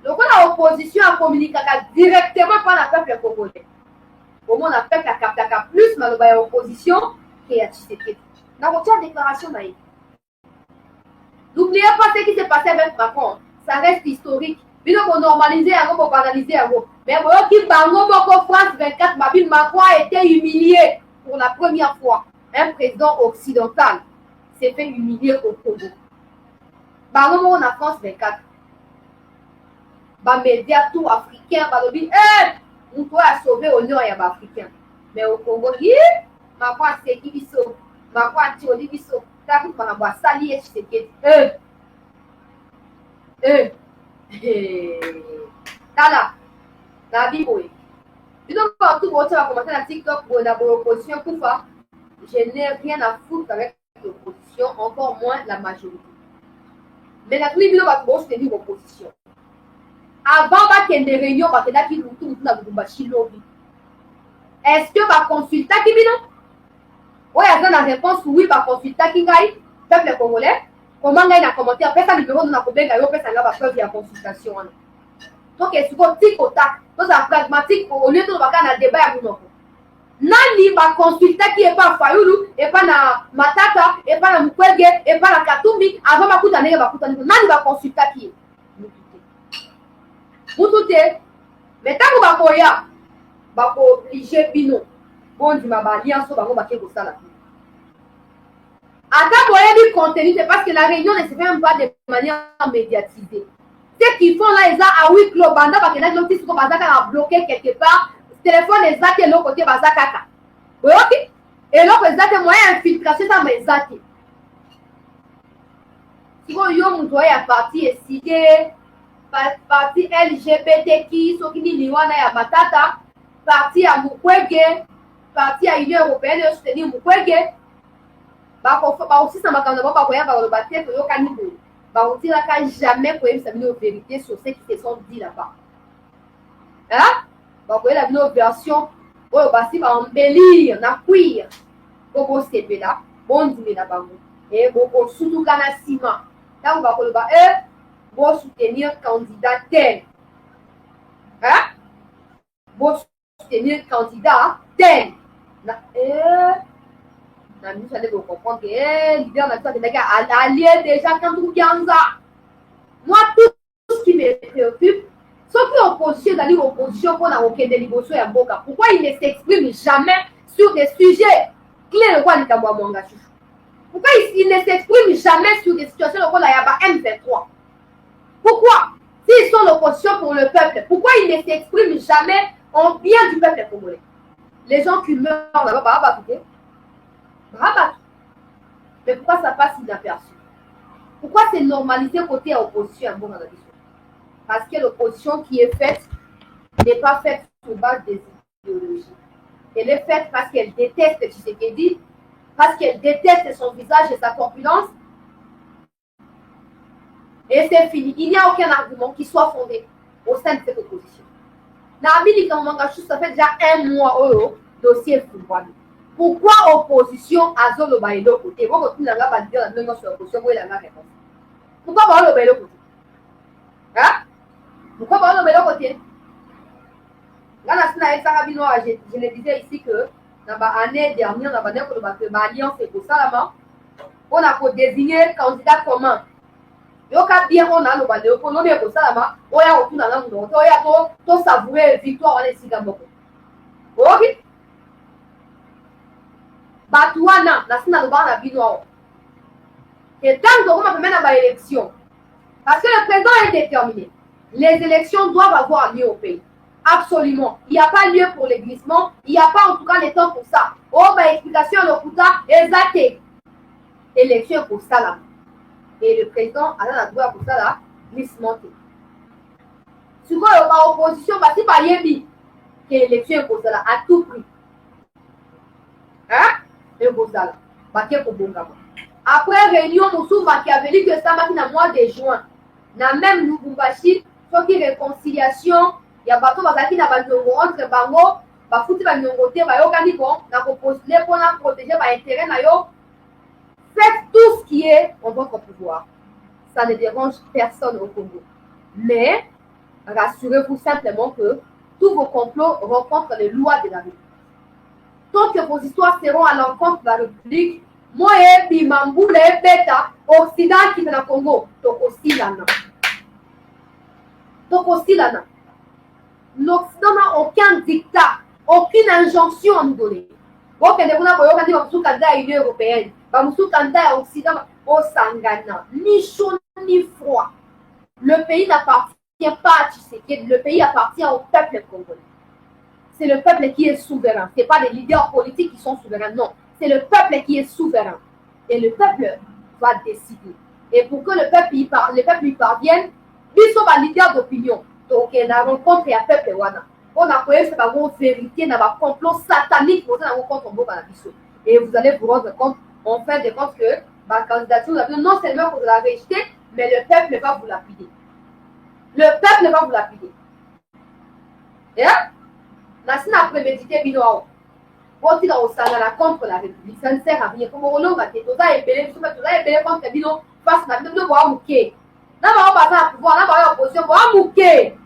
Donc la opposition a communiqué directement par la peuple congolais. Comment on a fait la captaka plus maloba ya opposition que ya Tshisekedi. Na kotia déclaration na. N'oubliez pas ce qui s'est passé avec Macron. Ça reste historique. Bino ko normaliser yango ko banaliser yango. Mais boyo ki bango boko France 24 Mabile Macron a été humilié pour la première fois. Un président occidental s'est fait humilier au Congo. Bango on a France 24. Ba média tout africain ba lobi on doit sauver honneur ya ba africain. Mais au Congo, Macron a séki biso. Macron a tioli biso. Ta ku pa ba sali et Tshisekedi. Tala, Nabi Boy. Tu dois pas tout voter à commenter la TikTok pour la opposition Koufa. Je n'ai rien à foutre avec l'opposition, encore moins la majorité. Mais la tribu va soutenir l'opposition. Avant qu'il y ait des réunions, il y a qui nous na Lubumbashi lobby. Est-ce que va consulter qui bino? Oui, il y a la réponse oui, va consulter qui gagne, peuple congolais. Comment gagne la commentaire? Après ça, le bureau de la Kobenga, il y a preuve de consultation. Donc, il faut tic au tac. Donc, c'est pragmatique au lieu de faire un débat à nous. Nani va consulter qui est pas Fayoulou, et pas na Matata, et pas na Mukwege, et pas na Katumbi, avant ma coûte année, Nani va consulter qui est? Moutouté. Mais tant que Bakoya, Bako obligé Bino, bon, du Mabalian, so Bako Baké Gosala. Attends, le contenu, c'est parce que la réunion ne se fait même pas de manière médiatisée. Ce qu'ils font là, ils ont à huis clos, banda, parce que là, ils ont bloqué quelque part, téléphone eza te eloko te baza kaka oyoki eloko eza te moyen infiltration eza ma eza te sikoyo yo moto oyo ya parti eside parti LGBTQ soki nini wana ya matata parti ya Mukwege parti ya Union Européenne yo soutenir Mukwege bakosisa makambo na bango bakoyaka koloba te toyokani boye bakotiraka jamais koyebisa bino vérité sur ce qui se sont dit là-bas bakoyela bino version oyo basi baembelire na queer po bosepela bondimela bango bokosutuka na nsima ntango bakoloba bosoutenir candidat tel bosoutenir candidat tel na miso ande bocomprendre que leader na biso akendaki allié déjà Kantou Kianza. Moi tout ce qui me préoccupe soki opposition ezali opposition mpona kokende liboso ya mboka pourquoi il ne s'exprime jamais sur des sujets clés lokola likambo ya mwanga chuchu pourquoi il ne s'exprime jamais sur des situations lokola ya ba M23 pourquoi s'ils sont l'opposition pour le peuple pourquoi il ne s'exprime jamais en bien du peuple congolais les gens qui meurent là-bas babatouke mais pourquoi ça passe inaperçu pourquoi c'est normalisé côté à opposition ya mboka na biso parce que l'opposition qui est faite n'est pas faite sur base des idéologies. Elle est faite parce qu'elle déteste Tshisekedi, parce qu'elle déteste son visage et sa corpulence. Et c'est fini. Il n'y a aucun argument qui soit fondé au sein de cette opposition. Nabi Likamangachou, ça fait déjà 1 mois au dossier Foumbouani. Pourquoi opposition à Zoloba et l'autre côté? Pourquoi vous n'avez dire la même chose sur l'opposition? Vous avez la réponse. Pourquoi vous avez l'autre côté? Hein? Pourquoi pas le meilleur côté? Là, je le disais ici que dans l'année dernière, dans l'alliance et pour ça, on a désigné candidat commun. Yoka bien on a le balai, on a pour ça, on a retourné dans la monde, on a savouré victoire, on est si d'abord. Ok? Batouana, la sina le bar na binoa. Et tant que on a fait maintenant l'élection, parce que le président est déterminé. Les élections doivent avoir lieu au pays. Absolument. Il n'y a pas lieu pour les glissements. Il n'y a pas en tout cas le temps pour ça. Oh, bah, explication, le coup exact. Élection pour ça là. Et le président a la droit pour ça là, glissement. Si vous avez l'opposition, bah, si pas yébi, que l'élection pour ça là, à tout prix. Hein? Et pour ça là. Bah, qui est pour bon gamin. Après réunion, Moussou Machiavelli, que ça m'a fait dans mois de juin. Na même Lubumbashi, soki réconciliation ya bato bazaki na baniongo entre bango bafuti baniongo te bayokani bon na kopostule mpona protéger baintérêt na yo faites tout ce qui est en votre pouvoir ça ne dérange personne au Congo mais rassurez-vous simplement que tous vos complots rencontrent les lois de la République tant que vos histoires seront à l'encontre de la République moi et Bimamboule et Beta Occident qui est dans le Congo donc aussi là l'Occident n'a aucun dictat, aucune injonction à nous donner. Ok, nous avons un candidat à l'Union européenne, un candidat à l'Occident, au Sangana, ni chaud ni froid. Le pays n'appartient pas à Tshisekedi, le pays appartient au peuple congolais. C'est le peuple qui est souverain. Ce n'est pas les leaders politiques qui sont souverains, non. C'est le peuple qui est souverain. Et le peuple va décider. Et pour que le peuple y parvienne, ils sont des leaders d'opinion. Donc, il y a une rencontre et un peuple. On a créé cette vérité, dans un complot satanique pour la rencontre en Boka. Et vous allez vous rendre compte, en fin de compte, que ma candidature, non seulement vous la rejetez, mais le peuple va vous lapider. Le peuple va vous lapider. Et Nassina a prémédité Binoao. Quand il a au Sangana contre la République, ça ne sert à rien. Comme on a dit, tout ça est belé, contre Bino, face à la voir mouquet. Là, on va passer à pouvoir, là, on va opposition, on va mouquer.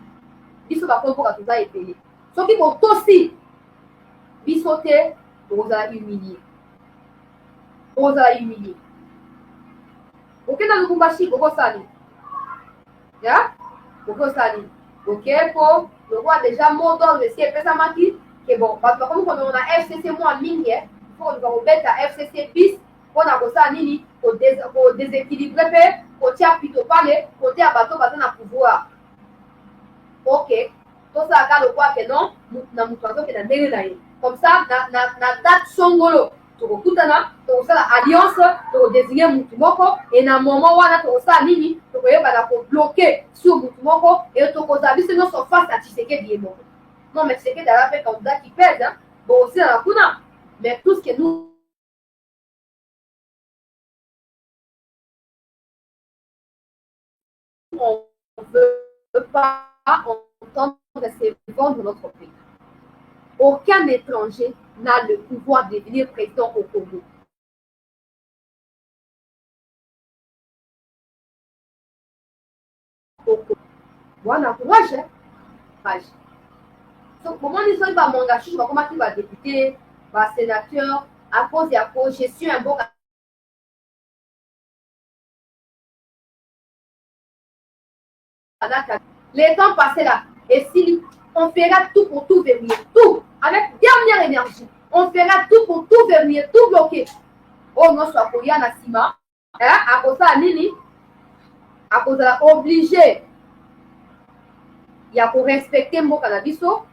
Ils sont pas pour que tout ça est payé. Ceux qui vont aussi, ils sont aux a humiliés. Aux a humiliés. Ok, dans le Kumbashi, Boko Sali. Ya? Boko Sali. Ok, pour le roi déjà mot d'ordre, si elle fait ça, maki, que bon, parce que comme on a FCC moins ligne, il faut qu'on va mettre à FCC bis, on a ça nini, pour déséquilibrer, pour tirer plutôt parler, pour dire à bateau, bateau na pouvoir. Ok, tout ça a le quoi que non na mutuazo que na ndenge na ye comme ça na date songolo tokokutana tokosala alliance tokodésigner mutu moko et na moment wana tokosala nini tokoyebana kobloke sur mutu moko et tokozala biso nyonso face à Tshisekedi ye moko non mais Tshisekedi ala mpe candidat qui pèse hein bon aussi na kuna mais tout ce que nous on ne veut pas entendre ces vendre notre pays. Aucun étranger n'a le pouvoir de devenir président au Congo. Voilà, courage. Courage. Donc, comment ils sont m'engager, je vais comment il va député, va sénateur, à cause, je suis un bon. Les temps passés là, et si on fera tout pour tout verrouiller, tout, avec dernière énergie, on fera tout pour tout verrouiller, tout bloquer. Oh non, soit pour Yana Sima, à cause de Nini, à cause de la obligé, il y a pour respecter mon cannabiso,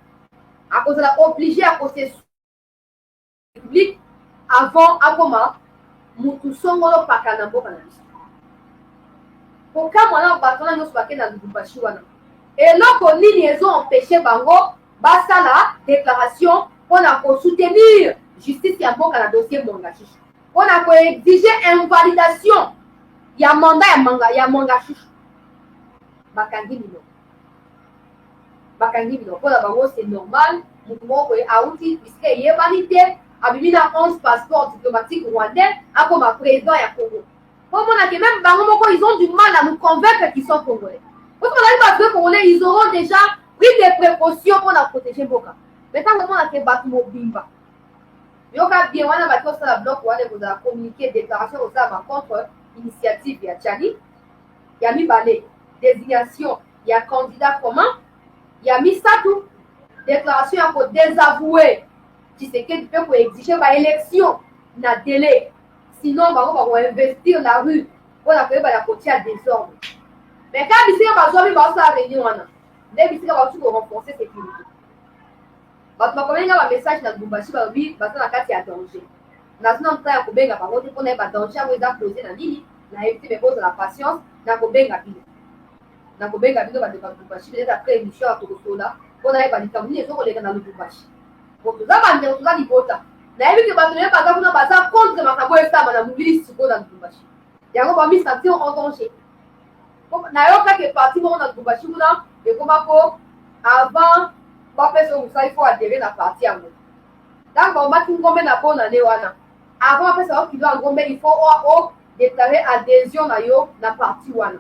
à cause de la obligé à cause de public, avant, à comment, nous sommes pas canabo cannabiso. Pourquoi moi, on nous pas dans le et là, ils ont empêché Bango, basta la déclaration, on a soutenir justice et un le dossier Mongachiche. On a exigé invalidation. Il y a mandat, il y a Mongachiche. Bakangi Mino. Bakangi Mino. Pour la Bango, c'est normal. Nous pouvons outil, puisqu'il y a vanité, Abimina 11 passeports diplomatiques rwandais, à comme président et à Congo. Pour moi, même Bango, ils ont du mal à nous convaincre qu'ils sont congolais. Quand on arrive à ce Congolais, ils auront déjà pris des précautions pour la protéger Boka. Mais quand on a fait battre Mobimba, il y a bien, on a battu au la bloc, on a communiqué déclaration aux armes contre initiative, il y a Tchani, il y a mis Balé, désignation, il y a candidat commun, il y a mis Satou, déclaration pour désavouer, tu sais que tu peux pour exiger une élection, na délai. Sinon, on va investir la rue pour la côté à désordre. Mais quand il y a des gens qui réunion, il y a des renforcer la sécurité. Quand on a un message dans le Bumbashi, il y a un danger. Dans un temps, il y a un danger, il y a posé la ligne, il y a la patience, il y a un danger. Il y a un danger, il y a après l'émission à Tokosola, on a un danger, il y a un Bumbashi. Donc, tout ça, il y a un danger. Il y a un danger contre ma caboué, ça m'a mobilisé dans le Bumbashi. Il y a un danger en danger. Nayoka ke parti mo na Lubumbashi kuna et comment pour avant pas faire ça il faut adhérer la parti à moi. Donc on va tout ngombe na bonne année wana. Avant faire ça kilo ngombe il faut déclarer adhésion na yo na parti wana.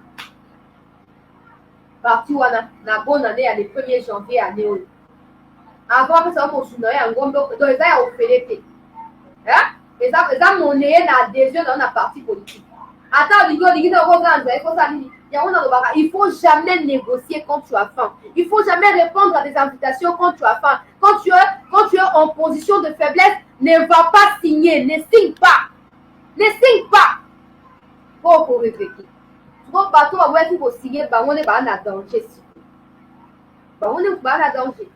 Parti wana na bonne année à le 1er janvier année oyo. Avant faire ça ko sunaya ngombe donc ça ya ofélete. Hein? Et ça monnaie na adhésion na parti politique. Attends, il faut ça. Il faut jamais négocier quand tu as faim. Il faut jamais répondre à des invitations quand tu as faim. Quand tu es en position de faiblesse, ne va pas signer, ne signe pas. Ne signe pas. Faut réfléchir. Tu vois, bateau va voir qu'il faut signer, on est en danger. On est en danger.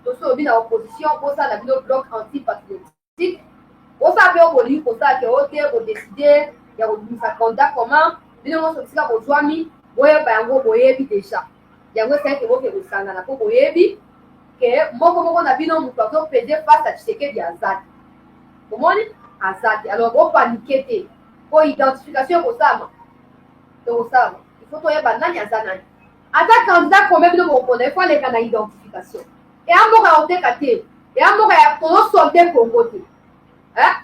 Tout ça, on est en opposition, pour ça, on a un bloc antipatriotique. Pour ça, on a décidé, il y a un candidat commun. Bino so sika ko zwami boye bango boyebi déjà yango c'est que boke busanga na ko boyebi ke moko na bino mutu azo peser face à Tshisekedi Azad komoni Azad alors bo paniquer te ko identification ko sama il faut to yeba nani Azad nani ata candidat comme bino mo connaît faut les kana identification et amoka oteka te et amoka ya ko solder Congo te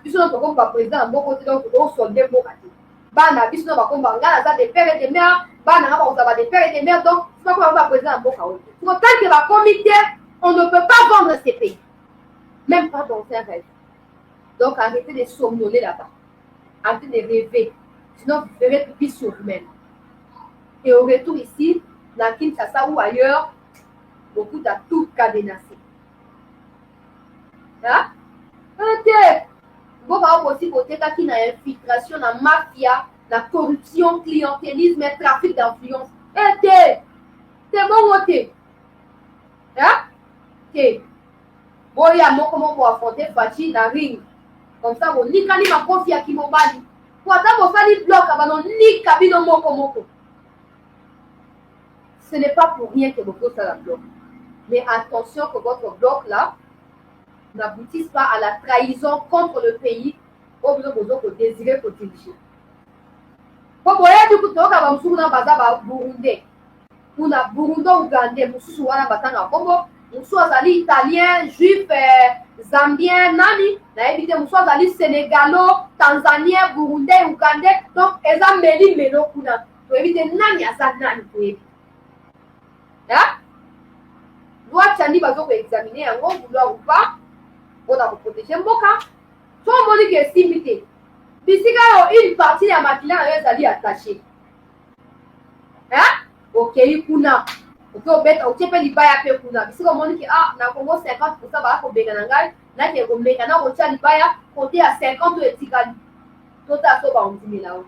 biso no ko ba président moko te donc ko solder moko te bana biso na bakomba ngala za des pères et des mères bana na ba des pères et des mères donc c'est pas quoi on va président mboka oyo pour tant que la comité on ne peut pas vendre ces pays même pas dans un rêve donc arrêtez de somnoler là-bas arrêtez de rêver sinon vous verrez plus sur vous-même et au retour ici dans Kinshasa ou ailleurs beaucoup de tout cadenassé hein vous avez aussi côté qui a infiltration, la mafia, la corruption, clientélisme et trafic d'influence. C'est bon côté. Hein? Ok. Bon, il y a comment pour affronter Fachi dans ring. Comme ça, bon, ni kani ma kofi à Kimobali. Pour attendre, on fait des blocs, avant ni kabino moko. Ce n'est pas pour rien que beaucoup ça la bloc. Mais attention que votre bloc là n'aboutisse pas à la trahison contre le pays au besoin que vous désirez pour diriger. Pour voyez du coup, tu as un sourd dans Baza Burundais. Pour la Burundo-Ougandais, Moussou Wana Batanga Congo, Moussou Azali italien, juif, zambien, nani, na évité Moussou Azali sénégalo, tanzanien, burundais, ougandais, donc Eza Meli Melo Kuna. Pour éviter nani Asa nani pour éviter. Hein? Loi Tchani Bazo peut examiner en gros, vouloir ou pas, pour la protéger Mboka. Tout le monde qui est simité. Bisika une partie de la maquilla est attachée. Hein? Ok, kuna. Ok, obeta, ochepe libaya pe kuna. Bisika moni ki na Congo 50% ba ko bega nangai, na ke ko meka na ko tia libaya, côté à 50 etikali. Tota so ba ondimi la o.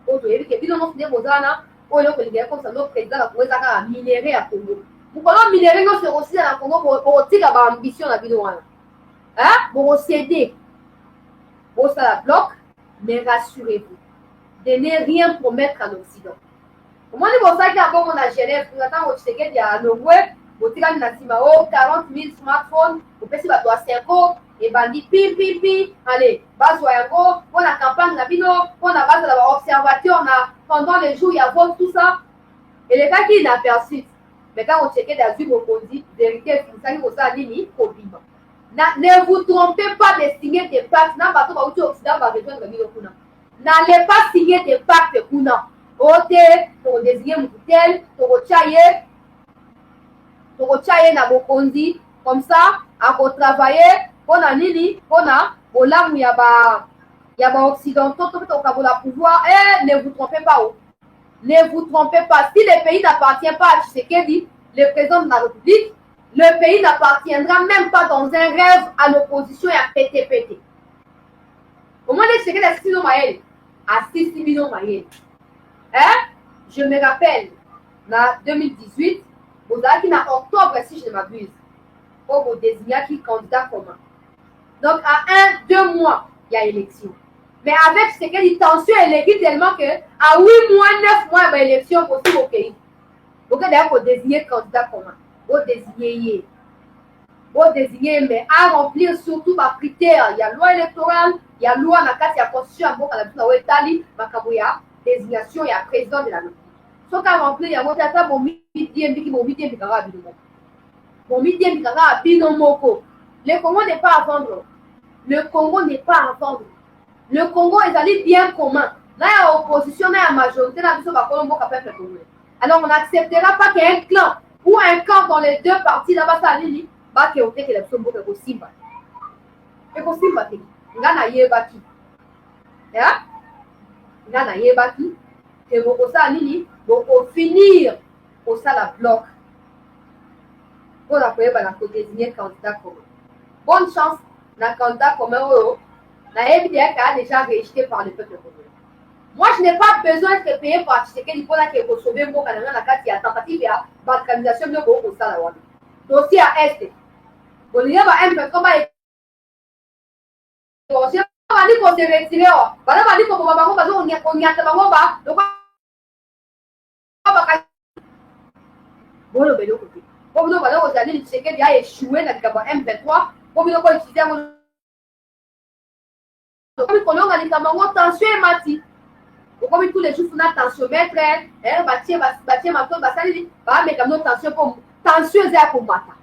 O to ebi ke bino mo sine bozana, o yo ko libaya comme ça no président la Congo zaka minéré à Congo. Vous connaissez minéré no se aussi na Congo pour tika ba ambition na bino wana. Hein? Pour céder. Pour ça la bloc, mais rassurez-vous, de ne rien promettre à l'Occident. Comment on dit ça qu'il y a bon à Genève, vous attendez au Tshisekedi, il y a Norway, vous tirez na Simao, 40 000 smartphones, vous pensez que vous 5 ans, et bandit, pi, allez, base Wayango, on a campagne, on a base de l'observateur, pendant les jours, il y a vol, tout ça. Et les gars qui inaperçus, mais quand on checkait dans le Mokondi, vérité, c'est ça qui vous a dit, Kobima. Ne vous trompez pas de signer des pactes. N'allez pas signer des pactes. Ote, pour désigner Moutel, pour chayer na bokondi, comme ça, à travailler, pour na nini, pour na, pour l'âme, yaba occidentaux, tout le pouvoir. Ne vous trompez pas. Ne vous trompez pas. Si le pays n'appartient pas à Tshisekedi, le président de la République, le pays n'appartiendra même pas dans un rêve à l'opposition et à pété. Au moins, les Tshisekedi à 6 Maël, à 6 millions Maël. Hein? Je me rappelle, en 2018, vous avez en octobre, si je ne m'abuse, pour vous désigner qui candidat commun. Donc, à 1-2 mois, il y a élection. Mais avec ce que dit tension, elle est tellement que à 8 mois, 9 mois, il y a élection possible au pays. Donc, d'ailleurs, pour désigner candidat commun. Pour désigner, mais à remplir surtout par critères. Il y a loi électorale, il y a loi, il y a constitution, il y a Italie, désignation, il y a président de la République. Ce qu'à remplir, il y a mon le Congo n'est pas à vendre. Le Congo n'est pas à vendre. Le Congo est allé bien commun. Là, il y a opposition, il y a majorité, alors on n'acceptera pas qu'il y ait un clan ou un camp dans les deux parties là-bas, ça allait bah qui ont été les sommes beaucoup possible. Et possible, ngana yebaki. Ya? Ngana yebaki. Et vous ça nini, donc au finir, au ça la bloc. Pour la première la désigner candidat commun. Bonne chance, le candidat commun, la MDR a déjà rejeté par le peuple congolais. Moi, je n'ai pas besoin de payer pour Tshisekedi pour que sauver mon candidat dans la carte qui a tentative de balkanisation de beaucoup ça là. Dossier à Est. On y va un peu comme dossier. On va dire qu'on s'est retiré. On va dire qu'on va pas parce qu'on y a pas donc bon le bélo côté. Comme nous voilà aux années Tshisekedi a échoué dans le M23. Comme nous quoi utiliser mon comme qu'on a dit que tension est mati. Comme tous les jours on a tensiomètre, bâtir ma tonne basali, mais comme notre tension comme tension est pour matin.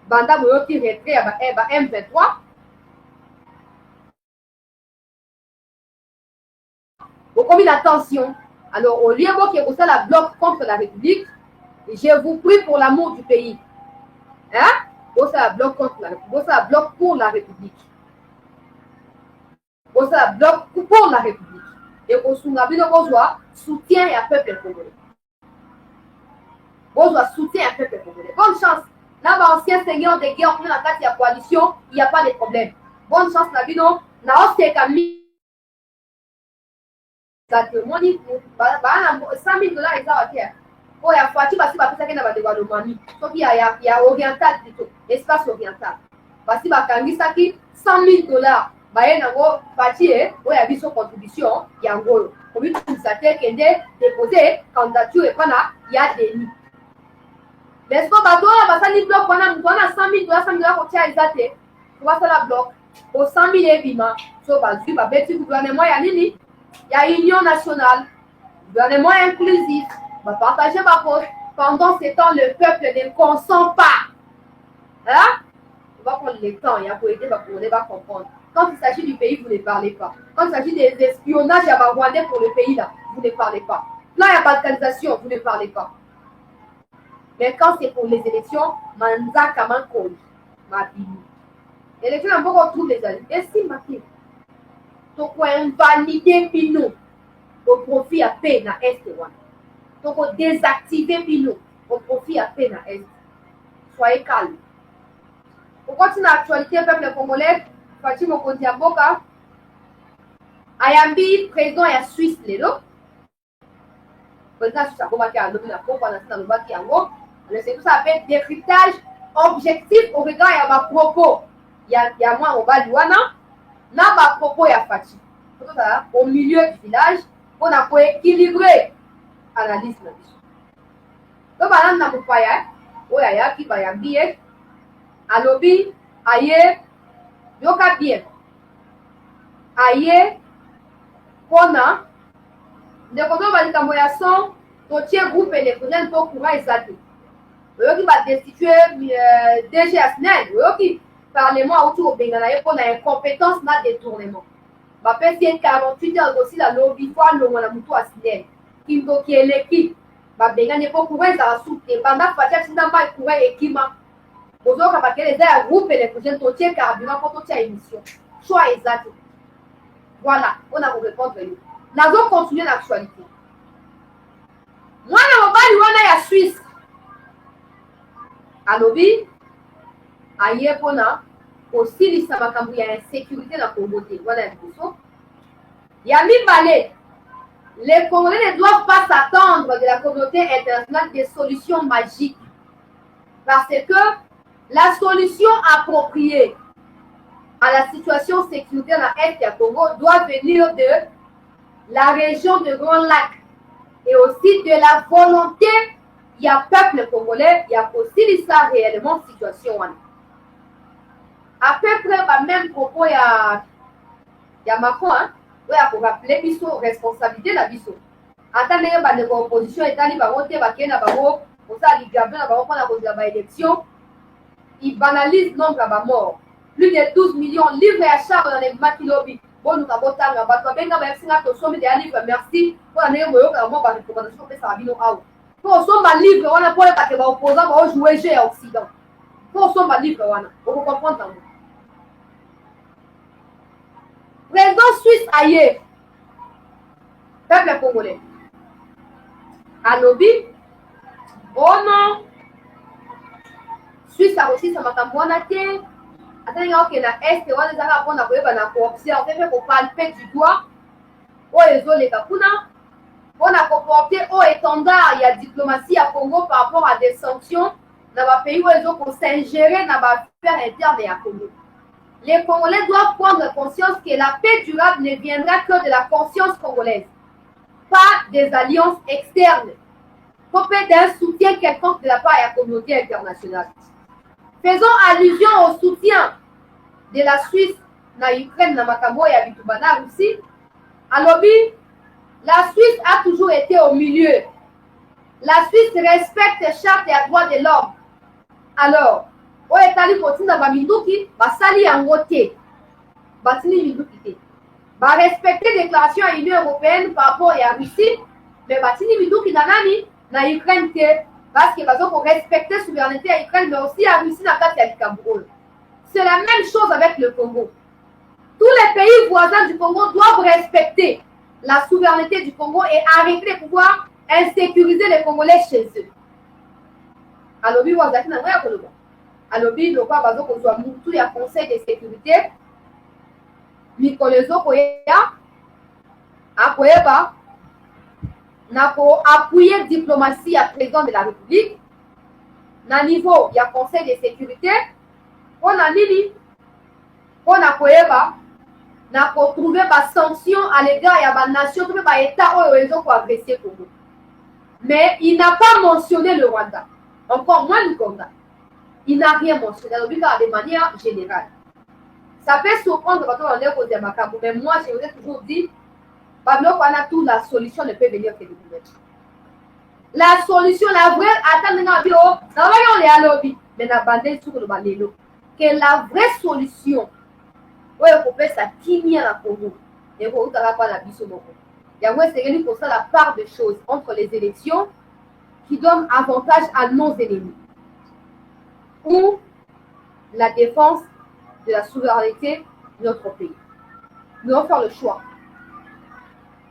Banda moyo qui retrait M23. Comme il a tension. Alors au lieu de ça la bloc contre la République, je vous prie pour l'amour du pays. Hein? Vous ça la bloc contre la République. Vous ça la bloc pour la République. Vous ça la bloc pour la République. Et au Sungabi, vous doit soutien à peuple congolais. Vous doit soutien à peuple congolais. Bonne chance. Là, ancien seigneur de guerre, on a la carte de coalition, il n'y a pas de problème. Bonne chance, la vie, non? Na hausse Camille. Ça te montre, 100 000 $, ils ont à Oh, il y a Fati, parce que ça qui n'a pas de Walomani. Donc, il y a oriental plutôt, espace oriental. Parce que Bakangi, ça qui 100 000 $. Bah, il y a Fati, oh, il y a vu son contribution, il y a un gros. Pour lui, tout ça, qui est déposé, candidature, et il y a des nids. Mais ce qu'on va voir, ça dit bloc, on a 100 000 $, 100 000 $, on tient les athées. On va faire la bloc. Pour 100 000 ébiments, so, bah, tu vas bêtir, gouvernement, il y a union nationale, gouvernement inclusif, on va partager ma poste. Pendant ce temps, le peuple ne consent pas. Hein? On va prendre le temps, il y a pour aider, pour ne pas comprendre. Quand il s'agit du pays, vous ne parlez pas. Quand il s'agit des espionnages, il y a Rwandais pour le pays, là, vous ne parlez pas. Là, il y a balkanisation, vous ne parlez pas. Mais quand c'est pour les élections, Manza Kamankoli, ma vie. L'élection, on peut retrouver les alliés. Et si, ma fille, tu peux invalider Pino au profit à peine à Est. Tu peux désactiver Pino au profit à peine à Est. Soyez calme. Pour continuer l'actualité, le peuple congolais, Fatima Mokonzi Mboka, Ayambi, président de la Suisse, le président de la Suisse, c'est tout ça appelle décryptage objectif au regard de ma propos. Il y a moi, on va dire, na ma propos, il y a Fatima. Au milieu du village, on a pour équilibrer l'analyse. Donc, madame Namupaya, Oyaya, qui va y habiller, alobi, aye, yoka bien. Aye, kona, de koto va dire moyason, to tient groupe électrogène pour courant exalté. Oyoki va destituer DG Asnel, oyoki parlement autour au Benganaye pour la incompétence na détournement. Ma personne 48 heures aussi la lobby fois le mona mutu Asnel. Kimbo qui est l'équipe. Ma Benganaye pour courant ça soutenir. Pendant Fatia Tinda ma courant équipement. Ozo kapake les airs groupe électrogène to tient carburant pour to tient émission. Choix exact. Voilà, on a répondre nous. Nous allons continuer l'actualité. Moi, je vais aller à Suisse. À Lobi, à Yepona, aussi, il y a une sécurité dans le Congo. Voilà un peu ça. Il y a mis balai. Les Congolais ne doivent pas s'attendre de la communauté internationale des solutions magiques. Parce que la solution appropriée à la situation sécuritaire dans l'Est du Congo doit venir de la région de Grand Lac et aussi de la volonté, il y a peuple congolais, il y a aussi ça réellement situation. À peu près, même propos, il y a Macron, hein, pour rappeler Bisso, responsabilité de la Bisso. Attendez, il y a des oppositions, il y a des élections, ils banalisent le nombre de morts. Plus de 12 millions de livres à charge dans les maquilobi. Bon, nous avons tant de bateaux. Ben, merci à tous les livres. Merci pour la néo vraiment par recommandation de Sabino Aou. Pour son livre, on a pour les paquets opposants pour jouer G à Occident. Pour son livre, on vous comprendre. Président Suisse ailleurs. Peuple congolais. À Lobi. Oh non. Suisse a aussi sa matamouanate. Attends, que la Est, on les a appris à voir la corruption. On fait pour palper du doigt. Oh, les autres, les Kakuna. On a comporté au étendard, il y a diplomatie à Congo par rapport à des sanctions dans le pays où ils ont pour s'ingérer dans l'affaire interne à Congo. Les Congolais doivent prendre conscience que la paix durable ne viendra que de la conscience congolaise, pas des alliances externes, copée d'un soutien quelconque de la part de la communauté internationale. Faisons allusion au soutien de la Suisse dans l'Ukraine, dans Makambo et à Bitubana aussi. À Lobi, la Suisse a toujours été au milieu. La Suisse respecte les chartes et les droits de l'homme. Alors, au État-Unis, continue dans Minduki, Sali en voté. Batini Minduki. Respecter les déclarations à l'Union européenne par rapport à la Russie, mais Batini Minduki Nanani, dans l'Ukraine, parce qu'il faut respecter la souveraineté à l'Ukraine, mais aussi à la Russie, dans le Cameroun. C'est la même chose avec le Congo. Tous les pays voisins du Congo doivent respecter la souveraineté du Congo et arrêter de pouvoir insécuriser les Congolais chez eux. Alors, il y a un conseil de sécurité. Mikolezo Koya, Akoeba, n'a appuyé diplomatie à président de la République, na niveau il y a Conseil de sécurité, on a nini, on a koyeba, na trouvé des sanctions à l'égard de la nation, trouvé des États où ils ont agressé Congo. Mais il n'a pas mentionné le Rwanda, encore moins le Congo. Il n'a rien mentionné, de manière générale. Ça peut surprendre quand on est au Démacabou, mais moi, je vous ai toujours dit, la solution ne peut venir que du gouvernement. La solution, la vraie, que la vraie solution, c'est la part de choses entre les élections qui donnent avantage à nos ennemis ou la défense de la souveraineté de notre pays. Nous devons faire le choix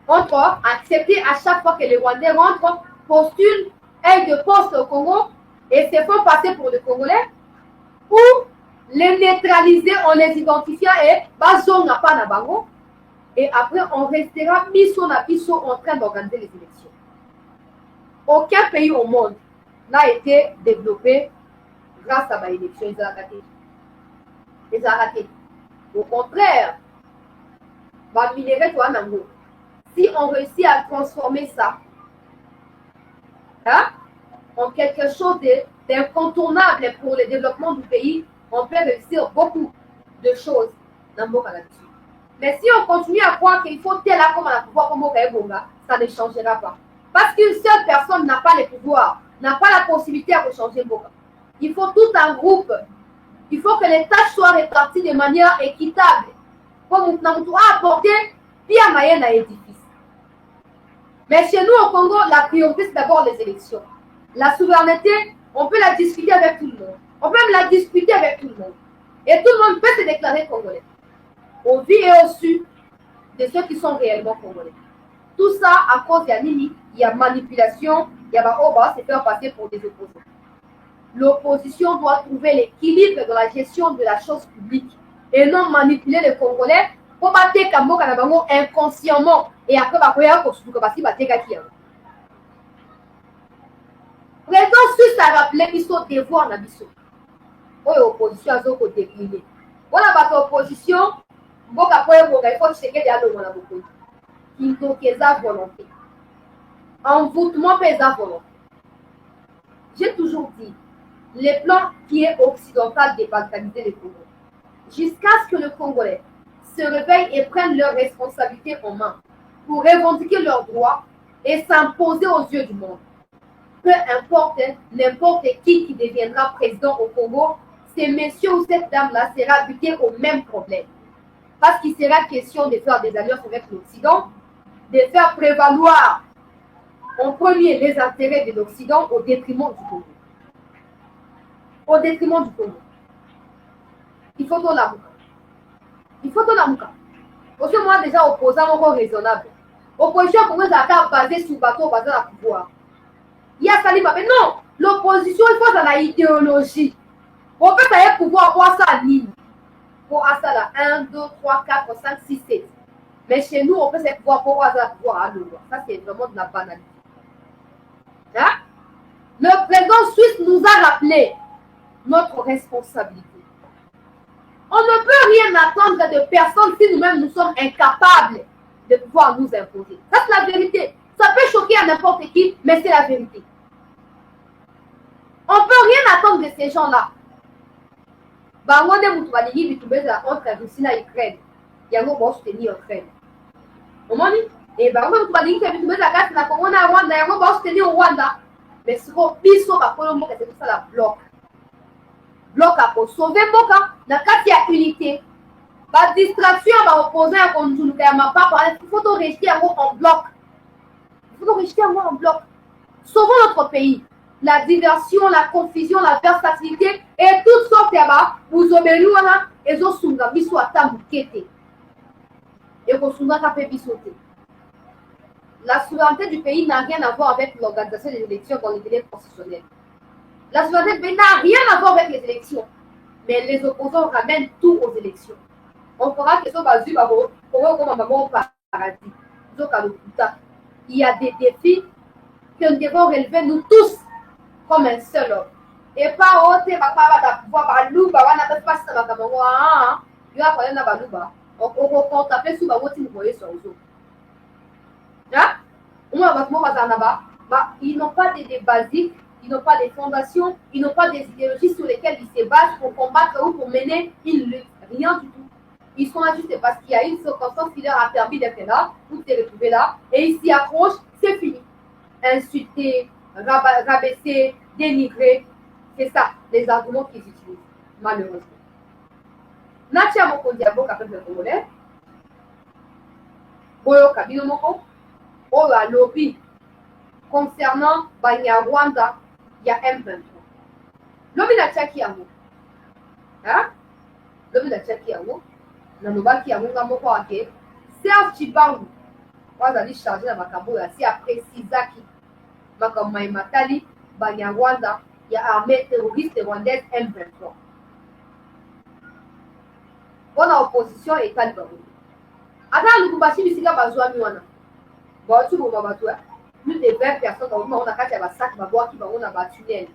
entre accepter à chaque fois que les Rwandais rentrent, postulent, aient de poste au Congo et se font passer pour les Congolais, ou les neutraliser en les identifiant et bazon n'a pas na bango, et après on restera biso na biso en train d'organiser les élections. Aucun pays au monde n'a été développé grâce à l'élection. Ils ont raté. Au contraire, si on réussit à transformer ça en quelque chose d'incontournable pour le développement du pays, on peut réussir beaucoup de choses dans le là-dessus. Mais si on continue à croire qu'il faut tel là comme on a pouvoir comme Bonga, ça ne changera pas. Parce qu'une seule personne n'a pas le pouvoir, n'a pas la possibilité de changer Bonga. Il faut tout un groupe. Il faut que les tâches soient réparties de manière équitable. Comme on a apporté, puis à Mayen à édifice. Mais chez nous au Congo, la priorité c'est d'abord les élections. La souveraineté, on peut la discuter avec tout le monde. On peut même la discuter avec tout le monde. Et tout le monde peut se déclarer congolais. Au vu et au su de ceux qui sont réellement congolais. Tout ça à cause de Nini, il y a manipulation, il y a se faire passer pour des opposants. L'opposition doit trouver l'équilibre dans la gestion de la chose publique et non manipuler les Congolais pour battre Kambo inconsciemment et après Président Suisse a rappelé qu'il faut devoir na biso. Opposition a décliné. Voilà votre opposition, il faut checker la volonté. Envoûtement pesa volonté. J'ai toujours dit, le plan qui est occidental débalkaniser le Congo, jusqu'à ce que le Congolais se réveillent et prennent leurs responsabilités en main pour revendiquer leurs droits et s'imposer aux yeux du monde. Peu importe n'importe qui deviendra président au Congo, ce monsieur ou cette dame-là sera buté au même problème. Parce qu'il sera question de faire des alliances avec l'Occident, de faire prévaloir en premier les intérêts de l'Occident au détriment du Congo. Au détriment du Congo. Il faut ton l'amour. Il faut ton amour. Parce que moi, déjà, opposant, encore raisonnable. Opposition, pour moi, ça a basé sur le bateau, basé sur le pouvoir. Il y a Salima, mais non, l'opposition, il faut dans la idéologie. On peut faire pouvoir voir ça en ligne. Pour ça là, 1, 2, 3, 4, 5, 6, 7. Mais chez nous, on peut faire pouvoir pour voir ça pouvoir à l'eau. Ça, c'est vraiment de la banalité. Hein? Le président suisse nous a rappelé notre responsabilité. On ne peut rien attendre de personne si nous-mêmes nous sommes incapables de pouvoir nous imposer. Ça, c'est la vérité. Ça peut choquer à n'importe qui, mais c'est la vérité. On ne peut rien attendre de ces gens-là. Entre Russie et Ukraine. Il y a un gros soutenir Ukraine. Et Rwanda. Mais ce qu'on peut c'est ça la bloc. Bloc à sauver Moka, dans le cas il y a unité. La distraction va opposer à Konjuluka Yamapa, il faut rejeter en bloc. Il faut rejeter en bloc. Sauvons notre pays. La diversion, la confusion, la versatilité et toutes sortes de vous obéissez et vous sunga biso atamukete. Et vous sunga kapé bisoté. La souveraineté du pays n'a rien à voir avec l'organisation des élections dans les délais constitutionnels. La souveraineté du pays n'a rien à voir avec les élections. Mais les opposants ramènent tout aux élections. On fera que ce basu babo, pour comme un paradis. il y a des défis que nous devons relever nous tous comme un seul homme. Et pas autre, papa va pouvoir balouba, on n'a pas ça va comme moi, il va parler na balouba. On taper sur baouti nous voyez sur eux. Hein? On va ils n'ont pas des basiques, ils n'ont pas des fondations, ils n'ont pas des idéologies sur lesquelles ils se basent pour combattre ou pour mener une lutte. Rien du tout. Ils sont là juste parce qu'il y a une circonstance qui leur a permis d'être là, ou de se retrouver là, et ils s'y accrochent, c'est fini. Insulter, rabaisser, dénigrer, c'est ça, les arguments qu'ils utilisent, malheureusement. Natia Moko Diabo, qui le Congolais, Boyo Kabino Moko, Oyo lobby concernant Banyarwanda, il y a M23. Lobby na Tchaki Yango. Hein? Lobby na Tchaki Yango. Nanobaki Yango Moko Ake. Serge Chibangu. Wazali chargé na makambo ya si après Sizaki. Makambo Matali, Banyarwanda, il y a armée terroriste rwandaise M23. Bonne opposition et Kalibabou. Attends, nous combattons ici là, Bazoua Miwana. Bon, tu vois, Bazoua. Plus de 20 personnes dans le monde, on a quatre sacs, Baboua qui va on a battu tunnel.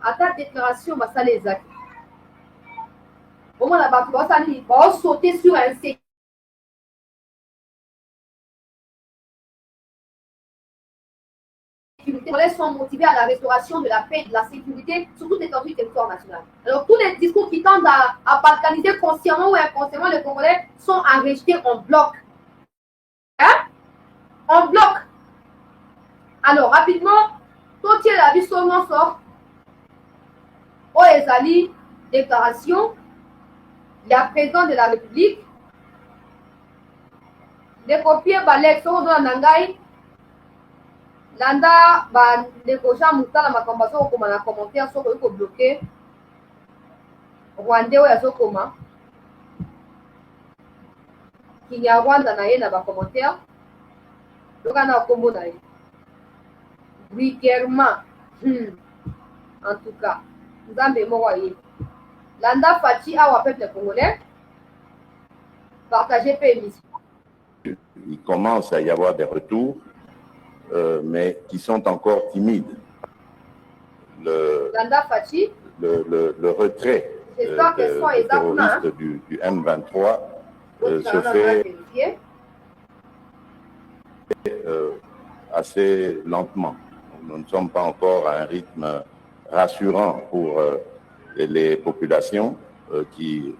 À ta déclaration, ça les actes. Au moins, la Bazoua, ça dit, on va sauter sur un sécurité. Les Congolais sont motivés à la restauration de la paix et de la sécurité sur toute l'étendue du territoire national. Alors, tous les discours qui tendent à balkaniser consciemment ou inconsciemment les Congolais sont à rejeter en bloc. Hein? En bloc. Alors, rapidement, tout est la vie seulement sort. Oh, Ezali, déclaration, la présidente de la République, les copiers balèques sont dans Nangaï. Landa, les cochons moutala ma combattant comme un commentaire sur le bloqué. Rwandais ou yazo comment? Kinyarwanda na ye na ba commentaire. Lokana kombo na ye. Vulgairement. En tout cas, nous avons mémoire. Landa Fati a peuple congolais. Partagez peu émission. Il commence à y avoir des retours. Mais qui sont encore timides. Le retrait des terroristes du M23 se fait assez lentement. Nous ne sommes pas encore à un rythme rassurant pour les populations qui,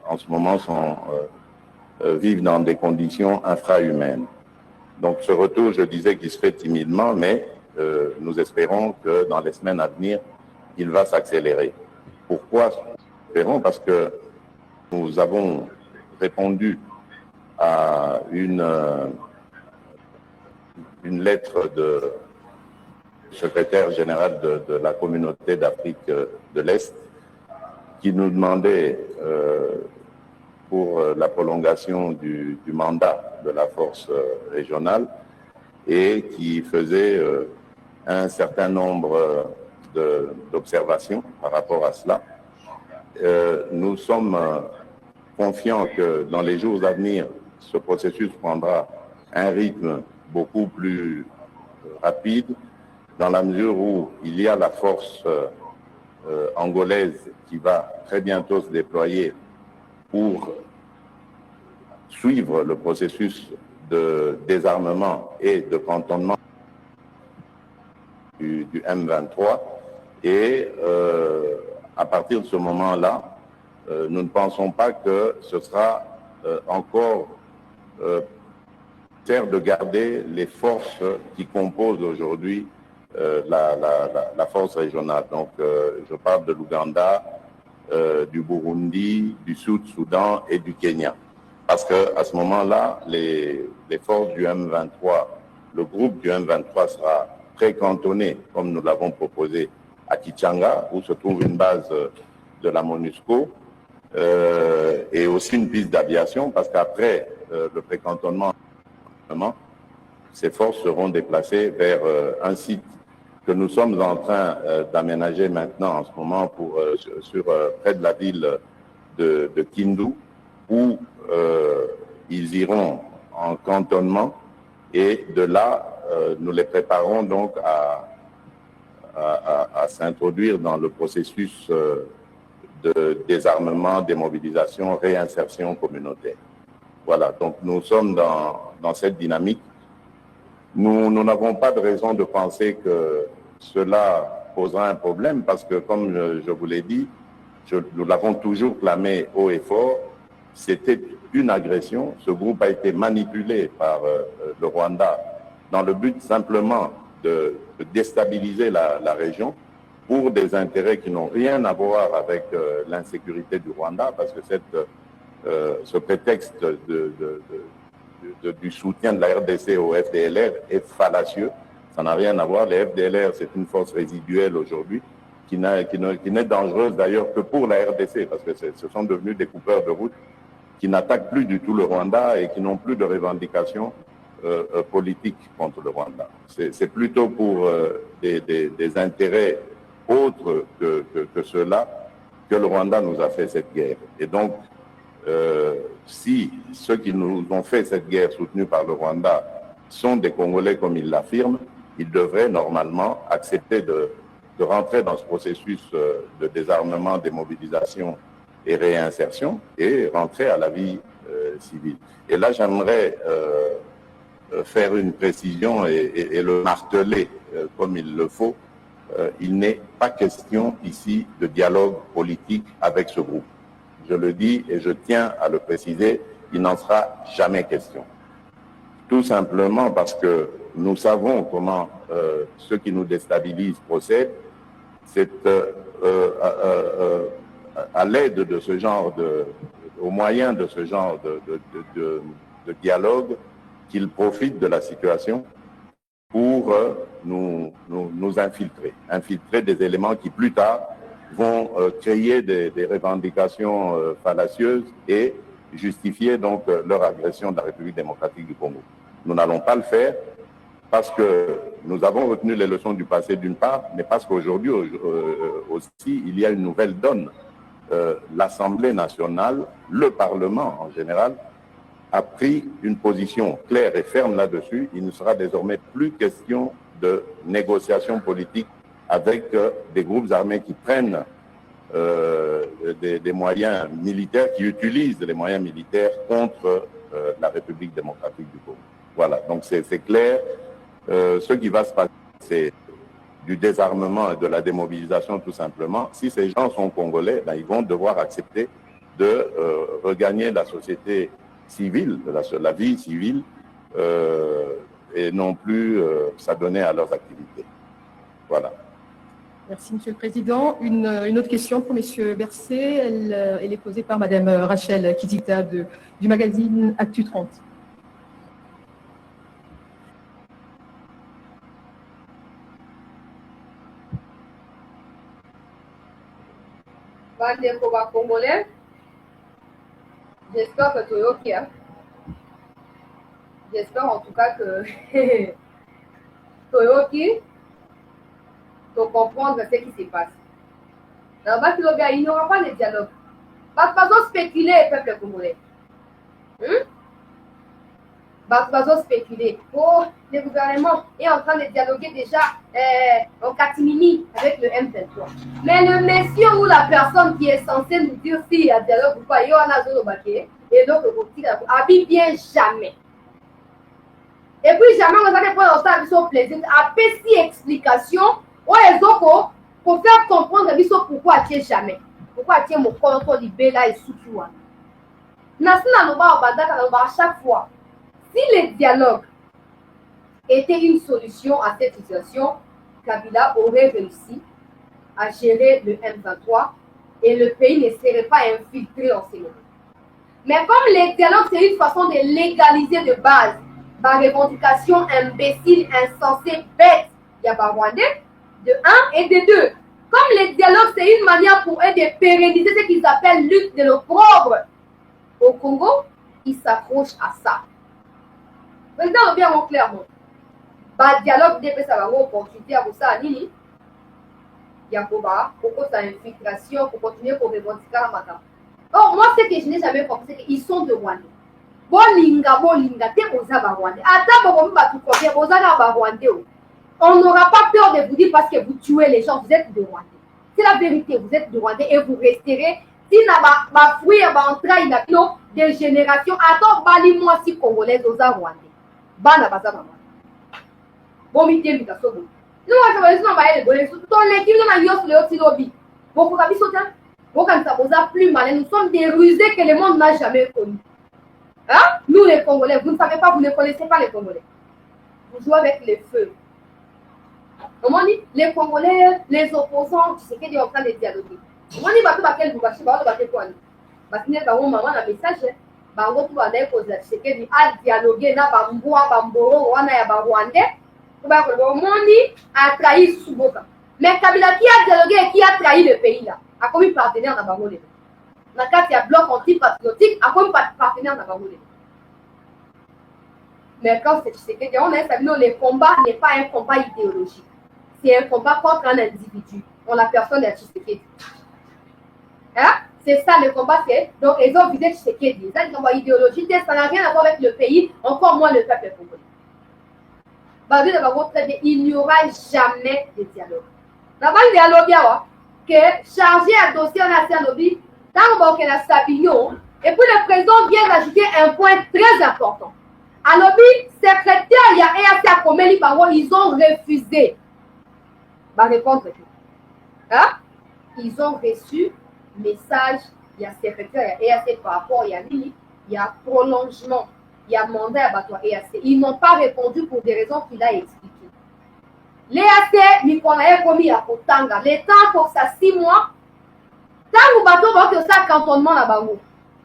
en ce moment, vivent dans des conditions infrahumaines. Donc ce retour, je disais qu'il se fait timidement, mais nous espérons que dans les semaines à venir, il va s'accélérer. Pourquoi espérons? Parce que nous avons répondu à une lettre du secrétaire général de la communauté d'Afrique de l'Est qui nous demandait pour la prolongation du mandat de la force régionale et qui faisait un certain nombre d'observations par rapport à cela. Nous sommes confiants que dans les jours à venir, ce processus prendra un rythme beaucoup plus rapide dans la mesure où il y a la force angolaise qui va très bientôt se déployer pour suivre le processus de désarmement et de cantonnement du M23. Et à partir de ce moment-là, nous ne pensons pas que ce sera encore nécessaire de garder les forces qui composent aujourd'hui la force régionale. Donc, je parle de l'Ouganda, du Burundi, du Sud-Soudan et du Kenya. Parce qu'à ce moment-là, les forces du M23, le groupe du M23 sera très cantonné, comme nous l'avons proposé, à Kichanga, où se trouve une base de la MONUSCO, et aussi une piste d'aviation, parce qu'après le précantonnement, ces forces seront déplacées vers un site que nous sommes en train d'aménager maintenant en ce moment près de la ville de Kindu, où ils iront en cantonnement Et de là, nous les préparons donc à s'introduire dans le processus de désarmement, démobilisation, réinsertion communautaire. Voilà, donc nous sommes dans cette dynamique. Nous n'avons pas de raison de penser que cela posera un problème parce que, comme je vous l'ai dit, nous l'avons toujours clamé haut et fort, c'était une agression. Ce groupe a été manipulé par le Rwanda dans le but simplement de déstabiliser la région pour des intérêts qui n'ont rien à voir avec l'insécurité du Rwanda, parce que ce prétexte du soutien de la RDC au FDLR est fallacieux. Ça n'a rien à voir. Les FDLR, c'est une force résiduelle aujourd'hui qui n'est dangereuse d'ailleurs que pour la RDC, parce que ce sont devenus des coupeurs de route qui n'attaquent plus du tout le Rwanda et qui n'ont plus de revendications politiques contre le Rwanda. C'est plutôt pour des intérêts autres que ceux-là que le Rwanda nous a fait cette guerre. Et donc, si ceux qui nous ont fait cette guerre soutenue par le Rwanda sont des Congolais comme ils l'affirment, ils devraient normalement accepter de rentrer dans ce processus de désarmement, démobilisation et réinsertion et rentrer à la vie civile. Et là, j'aimerais faire une précision et le marteler comme il le faut. Il n'est pas question ici de dialogue politique avec ce groupe. Je le dis et je tiens à le préciser, il n'en sera jamais question. Tout simplement parce que nous savons comment ceux qui nous déstabilisent procèdent. C'est à l'aide de ce genre au moyen de ce genre de dialogue qu'ils profitent de la situation pour nous infiltrer des éléments qui plus tard vont créer des revendications fallacieuses et justifier donc leur agression de la République démocratique du Congo. Nous n'allons pas le faire parce que nous avons retenu les leçons du passé d'une part, mais parce qu'aujourd'hui aussi il y a une nouvelle donne. L'Assemblée nationale, le Parlement en général, a pris une position claire et ferme là-dessus. Il ne sera désormais plus question de négociation politique avec des groupes armés qui prennent des moyens militaires, qui utilisent les moyens militaires contre la République démocratique du Congo. Voilà, donc c'est clair. Ce qui va se passer, c'est du désarmement et de la démobilisation tout simplement. Si ces gens sont congolais, ben, ils vont devoir accepter de regagner la société civile, la vie civile, et non plus s'adonner à leurs activités. Voilà. Merci, Monsieur le Président. Une autre question pour Monsieur Bercé. Elle est posée par Madame Rachel Kizita du magazine Actu 30. Bandeko ba Congolais, j'espère que tu es OK. Hein? J'espère en tout cas que tu es OK pour comprendre ce qui se passe. Dans le il n'y aura pas de dialogue. Pas de spéculer, peuple congolais. Pas de spéculer. Oh, le gouvernement est en train de dialoguer déjà en catimini avec le M23. Mais le monsieur ou la personne qui est censée nous dire s'il y a dialogue ou pas, il y en a zone au baquet, et donc le habille bien jamais. Et puis jamais on va prendre ça sur plaisir. Après si explication, ou les autres pour faire comprendre pourquoi tu es jamais. Pourquoi tu es mon compte libé là et sous toi. Nasina Noba Obadaka à chaque fois. Si le dialogue était une solution à cette situation, Kabila aurait réussi à gérer le M23 et le pays ne serait pas infiltré en ce moment. Mais comme le dialogue, c'est une façon de légaliser de base ma revendication imbécile, insensée, bête, il y a pas Rwandais, de 1 et de 2. Comme le dialogue, c'est une manière pour eux de pérenniser ce qu'ils appellent lutte de l'opprobre au Congo, ils s'accrochent à ça. Président, bien clairement. Bah, dialogue depuis ça va avoir opportunité à vous ça, Nini. Yakoba, pourquoi ça infiltration pour continuer pour revendiquer la matin. Or, moi, ce que je n'ai jamais compris, c'est qu'ils sont de Rwanda. bolinga te boza ba Rwandais. Ata bokomi batu combien boza na ba Rwandais. On n'aura pas peur de vous dire parce que vous tuez les gens, vous êtes de Rwandais. C'est la vérité, vous êtes de Rwandais et vous resterez. Si na ba fruit ba entraille na no de génération, attends bali moi si congolais oza Rwandais. Bana baza ba Rwandais. Bon mi tembi ka sobo. Nous on va dire ba ele bolé tout les qui na yos le oti lobby. Beaucoup ka bisotan. Beaucoup ça boza plus malin. Nous sommes des rusés que le monde n'a jamais connus. Hein? Nous les Congolais, vous ne savez pas, vous ne connaissez pas les Congolais. Vous jouez avec le feu. Comment dit? Les Congolais, les opposants, tu sais qu'ils sont en train de dialoguer. Comment dit? Bah, tu vas quel bougachi, bah, tu vas quoi? Bah, tu n'es pas où maman a message. Bah, on va tout aller poser. Tu sais qu'ils disent à dialoguer, na bamboa, bamboro, wana ya barwandais. Bah, comment dit? A trahi Suboka. Mais Kabila qui a dialogué et qui a trahi le pays là, a commis partenaire dans Bangolais. Dans le cas, il y a bloc anti-patriotique, a commis partenaire dans Bangolais. Mais quand c'est Tshisekedi, on a savoir le combat n'est pas un combat idéologique. C'est un combat contre un individu. On la personne de Tshisekedi. Hein? C'est ça le combat, c'est. Donc, ils ont visé Tshisekedi. Ça, c'est un combat idéologique. Ça n'a rien à voir avec le pays, encore moins le peuple congolais. Il n'y aura jamais de dialogue. D'abord, il y a un dialogue que chargé un dossier à un lobby, dans le Sabignon, et puis le président vient d'ajouter un point très important. À lobby, secrétaire, il y a EAC à Komeli Bango, ils ont refusé. Va répondre. Hein? Ils ont reçu message, il y a secrétaire, il y a EAC par rapport, il y a prolongement, il y a mandat à Bato EAC. Ils n'ont pas répondu pour des raisons qu'il a expliquées. L'EAC, Mikonaye commis à Kotanga, le temps pour ça 6 mois, tant que Bato va que ça cantonnement à Bango.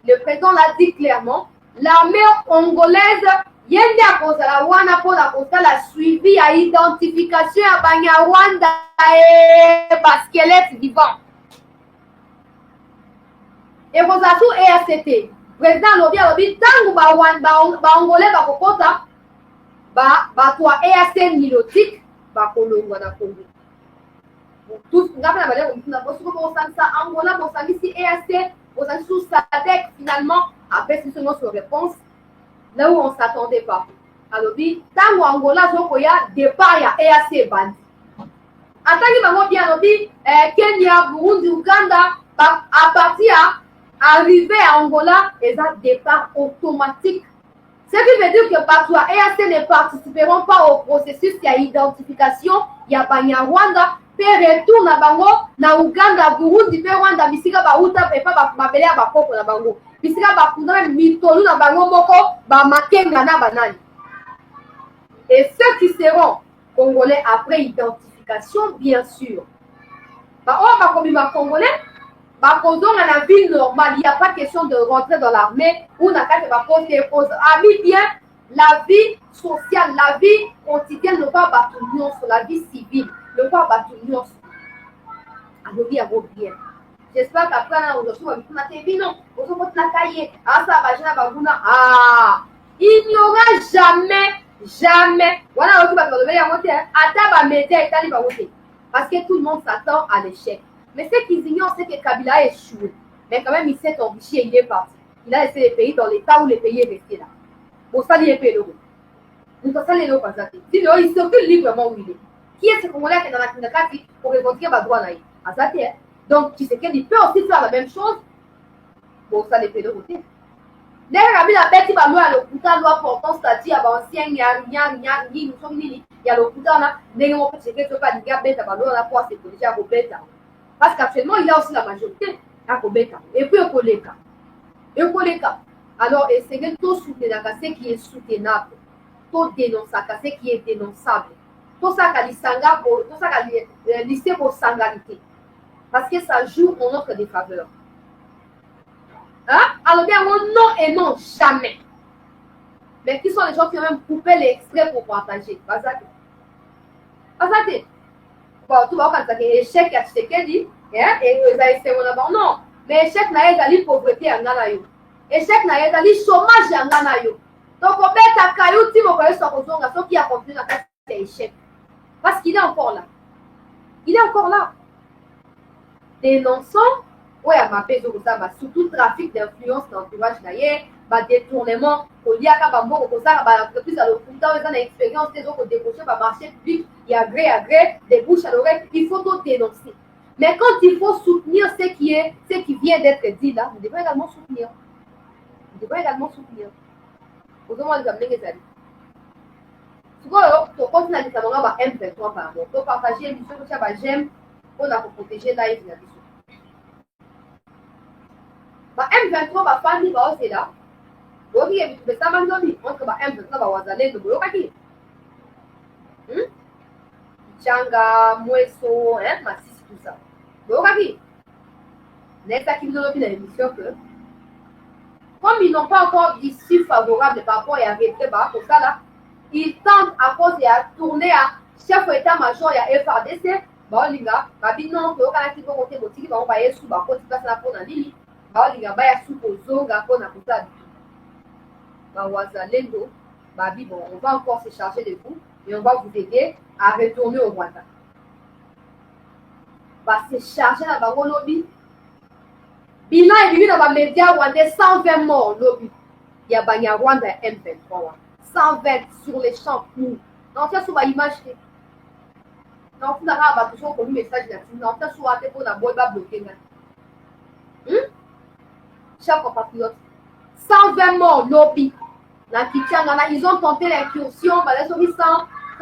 Le président l'a dit clairement, l'armée congolaise, yende a kozala wana po na kosala suivi à identification à Banyarwanda et basquelette vivant. Et Rosatou EACT, président lobi tangu ba Angolais ba kokota ba toi EAC nilotique ba kolongwa na Congo. Tous ngapa na bale na bosuko ko sansa Angola bo sangisi EAC, bo sangi sous SADC finalement après c'est notre réponse. Là où on ne s'attendait pas. Alors, tant Angola, il y a départ, il y a EAC bandi. En tant que bien Kenya, Burundi, Ouganda, à partir arriver à Angola, ils ont départ automatique. Ce qui veut dire que partout, EAC ne participeront pas au processus il y a identification, il y a Banyarwanda, puis retour na Bango, na Ouganda, Burundi, puis Rwanda, Misika, Bauta, et pas Babelé à Bakoko na Bango. Bisika bakunda mitolu na bango moko ba makenga na banani. Et ceux qui seront congolais après identification, bien sûr. Bah on va comme ma congolais, bah quand on a la vie normale, il n'y a pas question de rentrer dans l'armée ou n'a qu'à te poser. Ami bien, la vie sociale, la vie quotidienne ne va pas battre sur la vie civile, ne va pas battre sur. Alors bien, bien. J'espère qu'après, il n'y aura jamais, parce que tout le monde s'attend à l'échec. Mais ce qu'ils ignorent, c'est que Kabila a échoué. Mais quand même, il s'est enrichi et il est parti. Il a laissé les pays dans l'état où les pays est resté là. Bon, ça, il est payé. Il circule librement où il est. Qui est ce Congolais qui est dans la Kinakati pour revendiquer ma droit là? Donc, tu sais qu'il peut aussi faire la même chose. Bon, ça les fait de côté. D'ailleurs, la bête, il va louer à l'hôpital, doit porter statut à l'ancien, il y a l'hôpital, on peut checker que pas de gars bête à la poisse, c'est pour déjà bête. Parce qu'actuellement, il y a aussi la majorité à Kobeka. Et puis, au Koleka. Alors, c'est tout soutenir ce qui est soutenable. Tout dénoncer ce qui est dénonçable. Tout ça, c'est lycée pour sangalité. Parce que ça joue en notre défaveur. Hein? Alors bien, non et non, jamais. Mais qui sont les gens qui ont même coupé l'extrait pour partager? Basate. Bon, tout va quand ça échec à Tshisekedi, et ils ont essayé d'abord. Non, mais échec n'a pas de pauvreté en Ganayo. Échec n'a pas de chômage en Ganayo. Donc, on peut être à Kayou, si vous voyez son retour, qui a continué dans cet échec. Parce qu'il est encore là. Il est encore là. Dénonçons, oui, à ma paix, surtout trafic d'influence d'entourage d'ailleurs, détournement, il y a l'entreprise à l'hôpital, dans l'expérience des autres débouchés par marché public, il y a gré à gré, des bouches à l'oreille, il faut tout dénoncer. Mais quand il faut soutenir ce qui vient d'être dit là, vous devez également soutenir. Vous devez également soutenir. Vous devez les amener les amis. Souvent, tu continues à dire que tu M23 par rapport. Tu partages l'émission, tu j'aime, on a protéger là et M23 va faire des choses là. Donc, il y a des gens qui ont M23 va wazaler de boulot kaki. Changa, Mouesso, Massis, tout ça. Boulot kaki. N'est-ce qui nous a dit dans l'émission que, comme ils n'ont pas encore d'issue favorable par rapport à arrêter pour ça là, ils tentent à cause à tourner à chef d'état-major et à FRDC. Bon, les gars, non, que aucun qui peut monter mon ticket, on va y sous, bah, quand tu passes la peau dans l'île, bah, les gars, bah, y a sous pour zonga, pour n'a pas bah, Wazalendo, bah, bon, on va encore se charger de vous et on va vous aider à retourner au Rwanda. Bah, se charger dans le lobby. Bilan est venu dans les médias rwandais, 120 morts au lobby. Il y a Banya Rwanda M23. 120 sur les champs. Non, c'est sur l'image. Non, vous n'avez toujours connu le message là. Non, c'est sur la tête pour la boîte bloquée. Chers compatriotes, 120 morts lobby. Ils ont tenté l'incursion, ils ont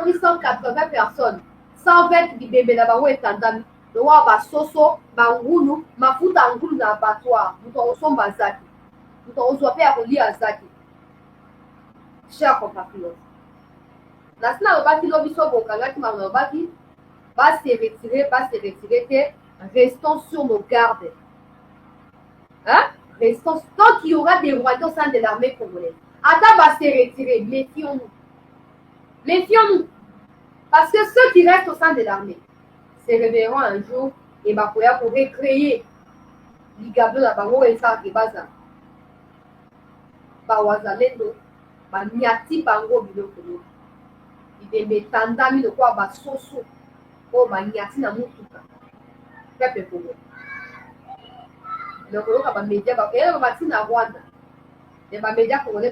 mis 180 personnes. 120 bébés là-bas, et tandem. Le roi va soso, bangulu, mafuta angulu na abattoir. Nous t'en sommes bazaki. Nous t'en sommes à relier à Zaki. Chers compatriotes, la sina lobaki lobi so bokanga ki mama lobaki va se retirer, restons sur nos gardes. Hein? Restons, tant qu'il y aura des Rwandais au sein de l'armée congolaise. Attends, va se retirer, méfions-nous. Méfions-nous. Parce que ceux qui restent au sein de l'armée se réveilleront un jour et Bakoya pourrait créer l'igablo la bango et ça qui baza. Bawazalendo, Banyati bango biloko. Il me tandami de quoi basoso. Oh, Banyati na mutuka. Pepe Congo. Donc, on va médias, et on va na Rwanda. Les médias congolais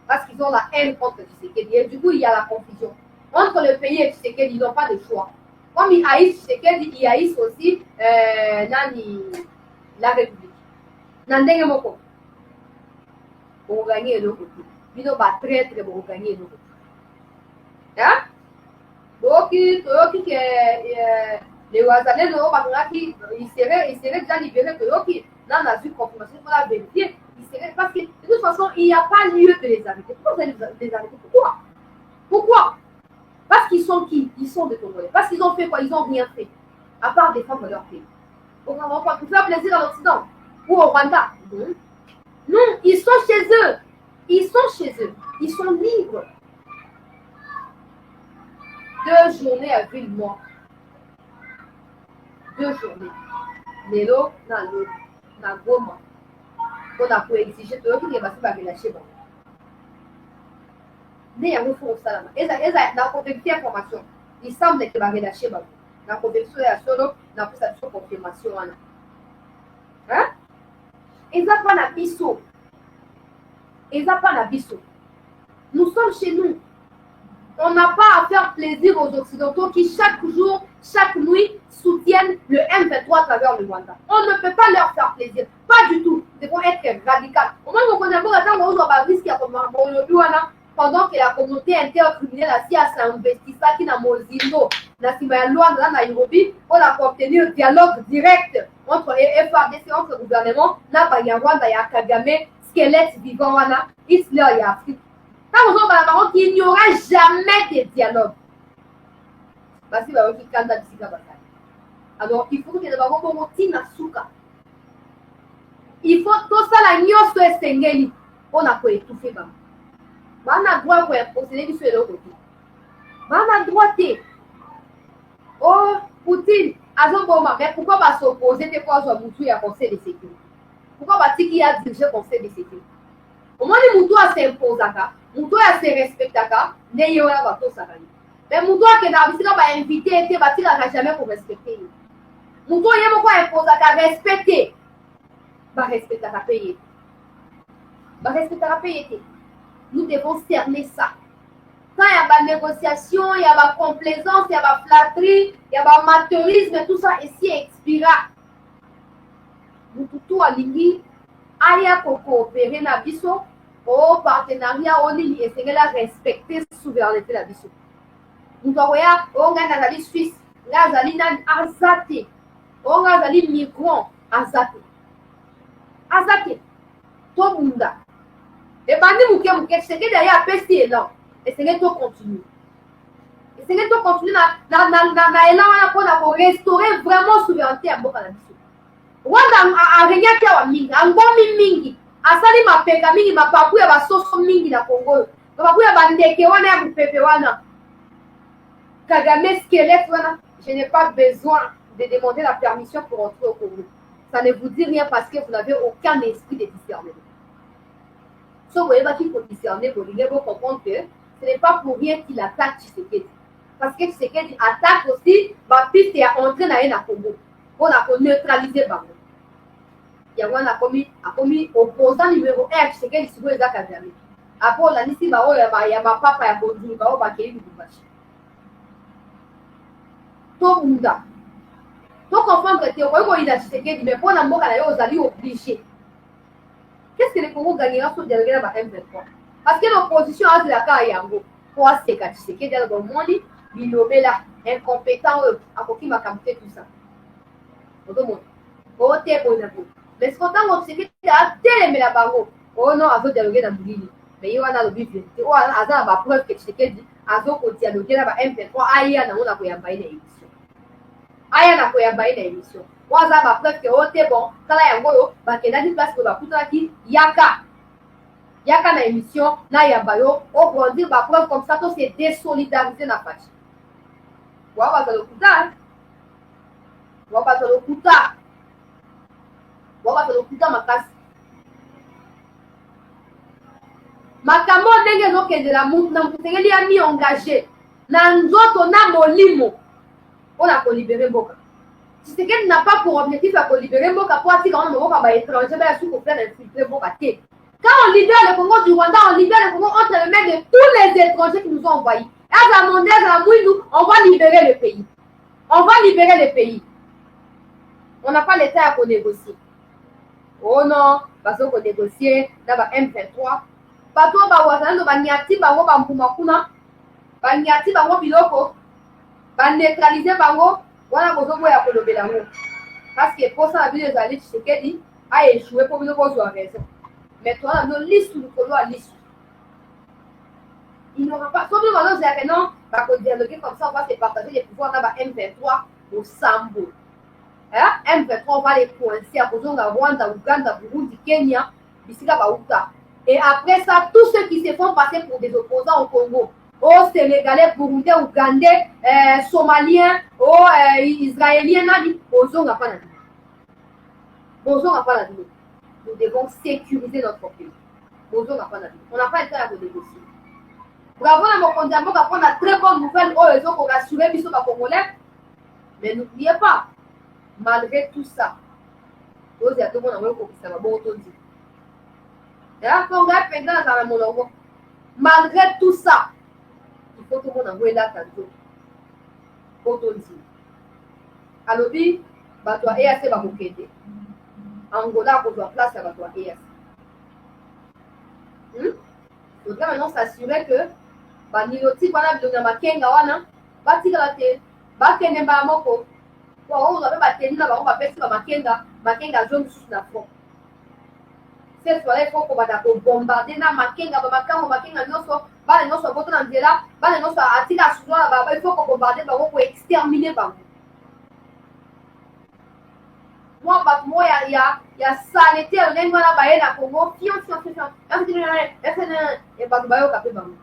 parce qu'ils ont la haine contre Tshisekedi. Et du coup, il y a la confusion. Entre le pays et Tshisekedi, ils n'ont pas de choix. Comme ils haïssent Tshisekedi, ils haïssent aussi la République. Nandenge moko. Pour gagner le côté. Ils ont pas très pour gagner le côté. Hein? Donc, les Wazalais ils seraient déjà libérés que Yoki. Là, on a vu confirmation pour la vérifier. Parce que de toute façon, il n'y a pas lieu de les arrêter. Pourquoi vous allez les arrêter? Pourquoi? Parce qu'ils sont qui? Ils sont des Congolais. Parce qu'ils ont fait quoi? Ils n'ont rien fait. À part défendre leur pays. Donc, on va pas pour faire plaisir à l'Occident. Ou au Rwanda. Non, ils sont chez eux. Ils sont libres. 2 journées à Ville-Mort. 2 journées. Nélo, na Goma. On a pu exiger tout qui est passé par la Cheba. Mais il y a un faux salam. Et ça, dans la conférence information, il semble que c'est la Cheba. Dans la conférence de la solo, dans la confirmation. Hein? Ils n'ont pas la biseau. Nous sommes chez nous. On n'a pas à faire plaisir aux Occidentaux qui chaque jour, chaque nuit, soutiennent le M23 à travers le Rwanda. On ne peut pas leur faire plaisir. Pas du tout. Ils vont être radicaux. Au moins, on connaît pas pendant que la communauté intercriminelle s'est investie qui n'a Mozindo, na Simayalouan, na Nairobi, pour obtenir un dialogue direct entre FARDC, entre le gouvernement, na Banyarwanda, ya Kagame, squelette vivant, na Hitler, ya Afrique. Quand on va qu'il n'y aura jamais de dialogue. Alors, il faut que nous avons un souka. Il faut tout ça la nyoso esengeli. On a quoi étouffer. On a droit pour procéder du sur l'autre côté. On a droit. Oh, Poutine, mais pourquoi va s'opposer des fois au Moutou et au Conseil de sécurité? Pourquoi va-t-il y a dirigé le Conseil de sécurité? Au moins, les Moutou s'impose. Moutou se respecte. N'ayez pas tout ça. Mais Moutou qui va inviter, il va jamais pour respecter. Moutou il va imposer à respecter. Va respecter à payer. respectera payer. Nous devons cerner ça. Quand il y a des négociations, il y a la complaisance, il y a la flatterie, il y a l'amateurisme, tout ça ici expira. Nous tout aligné, aya pour coopérer na biso, au partenariat au ligne et c'est là respecter la souveraineté la biso. Nous voyons, on a nazali Suisse, nazali na azate, on a nazali migrant azate, azate, tout le monde. Et bandi mouké, c'est que derrière pesti élan. Et c'est que tout continue. Et c'est que tout continue na élan pour restaurer vraiment souveraineté à Boka Nabiso. Wanda a regardé wa mingi, a ngomi mingi, a sali mapeka mingi, mapapu ya basoso mingi na Congo. Mapapu ya bandeke wana ya bupepe wana. Kagame squelette wana. Je n'ai pas besoin de demander la permission pour entrer au Congo. Ça ne vous dit rien parce que vous n'avez aucun esprit de discernement. Si vous voyez qu'il faut discerner, vous devez comprendre que ce n'est pas pour rien qu'il attaque Tshisekedi. Parce que Tshisekedi attaque aussi ma piste et a entré dans le Congo. On a neutralisé Bango. Il y a commis opposant numéro 1 Tshisekedi si vous les avez jamais. Après, on a dit il y a ma papa, il y a Bonjour, il y a Bakeli Dubachi. Tout le monde. Donc, enfant, tu as Tshisekedi, mais pour l'amour, ils allaient obligés. Qu'est-ce que le Congo gagnera sur le M23? Parce que l'opposition a de la Kayango. Pour se cacher, qui est dans le monde, il est là, incompétent, à qui m'a capté tout ça. Mais ce qu'on a dit, c'est qu'il a tellement la barreau. Oh non, à vous dialoguer dans le monde. Mais il y a le but. Oh, à ça, ma preuve que tu sais à ça, qu'on dialoguer dans le M23, aïe, on a pu y avoir une émission. Aïe, on a pu y avoir une émission. Moi, ça ma preuve que oh, t'es bon. Quand il y a un gros, bah, qu'il y a des places que va foutre qui yaka na émission, na yabayo, on va dire ma preuve comme ça, tout c'est désolidariser la page. Wa ba le kuta. Wa ba le kuta. Wa ba le kuta makasi. Makambo ndenge no ke de la mou na mutengeli a mis engagé. Na nzoto na molimo. On a ko libérer Mboka. Tshisekedi n'a pas pour objectif à libérer Mboka pour attirer un Mboka ba étranger ba sous pour faire infiltrer Mboka. Quand on libère le Congo du Rwanda, on libère le Congo entre les mains de tous les étrangers qui nous ont envahis. On va libérer le pays. On va libérer le pays. On n'a pas l'État à négocier. Oh non, parce qu'on négocier dans la M23. Bato ba wazalendo ba nyati bango ba mpumakuna. Ba nyati bango biloko. Ba neutraliser bango. Wana bozobo ya kolobela ngo. Parce que pour ça la vie des alliés Tshisekedi a échoué pour nous avoir raison. Mais toi, on a une liste de colo à liste. Il n'aura pas. Sauf que maintenant, c'est que non, on va dialoguer comme ça, on va se partager les pouvoirs dans la M23 au Sambo. Hein? M23, on va les coincer à cause de Rwanda, Ouganda, Burundi, Kenya, Bissika, Baouta. Et après ça, tous ceux qui se font passer pour des opposants au Congo, aux Sénégalais, Burundais, Ougandais, Somaliens, aux Israéliens, aux Zonga pas la vie. Aux Zonga pas la vie. Nous devons sécuriser notre pays. On n'a pas le temps à négocier. Bravo, on a très bonne nouvelle. Ils ont rassuré les Congolais. Mais n'oubliez pas, malgré tout ça, malgré tout ça, il faut que tout le monde envoie là tantôt. Alors, il va Angola pour avoir place à la ES. Il faudra maintenant s'assurer que Baniloti, voilà, le Makenga, wana, Bakene Moko, on va battre là, on va faire Makenga jaune sous la front. Cette fois-là, il faut qu'on va bombarder na Makenga, Makenga, non, voter dans le là, non, attirer à sous là, il faut qu'on bombarde pour exterminer Bango. Moi, il y a saleté, on est dans la Congo, et pas de bayo capé bango.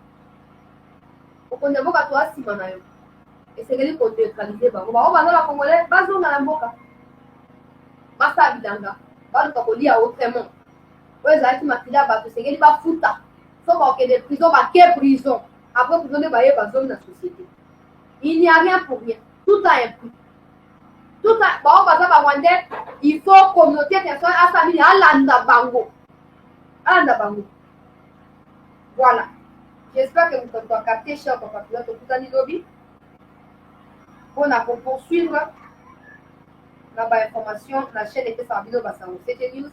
On connaît beaucoup à toi, si manayo. Et c'est que pour neutraliser bango. On va dans la Congolais, bazo na mboka. Basta bidanga, ba ko lia autrement. Ouais, ça qui m'a dit là, c'est que ba futa. So ba que des prisons, ba que prison. Après prison de baye bazo na société. Il n'y a rien pour rien. Tout a un prix. Tout à il faut communauté internationale à famille à landa bango anda bango. Voilà. J'espère que vous avez capté, chers compatriotes, lobby. On a pour poursuivre l'information, la chaîne était sur vidéo Basango CT News.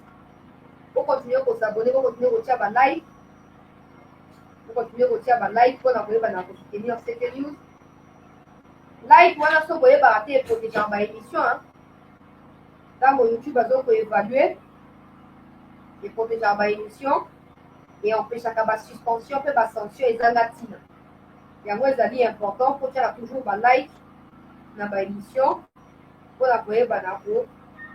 Pour continuer à vous abonner, pour continuer à tirer un like. Pour continuer à tirer un like, pour soutenir CT News. Like, voilà, si vous voyez, rater et protéger en émission. Dans mon YouTube, vous pouvez évaluer et protéger en émission. Et on fait chaque suspension, on fait la sanction et latine. Et à moi, c'est important pour faire toujours un like dans l'émission pour la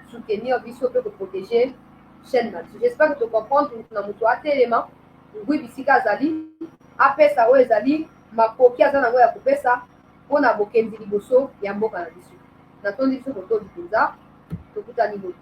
soutenir Bissot pour protéger la chaîne. J'espère que tu comprends que nous avons tous les éléments. Oui, Bissika Azali, après ça, oui, Azali, ma copie à Zana, à couper ça, pour la boquette de Liboso et un beau canadien. Dans ton livre, tu as tout à niveau.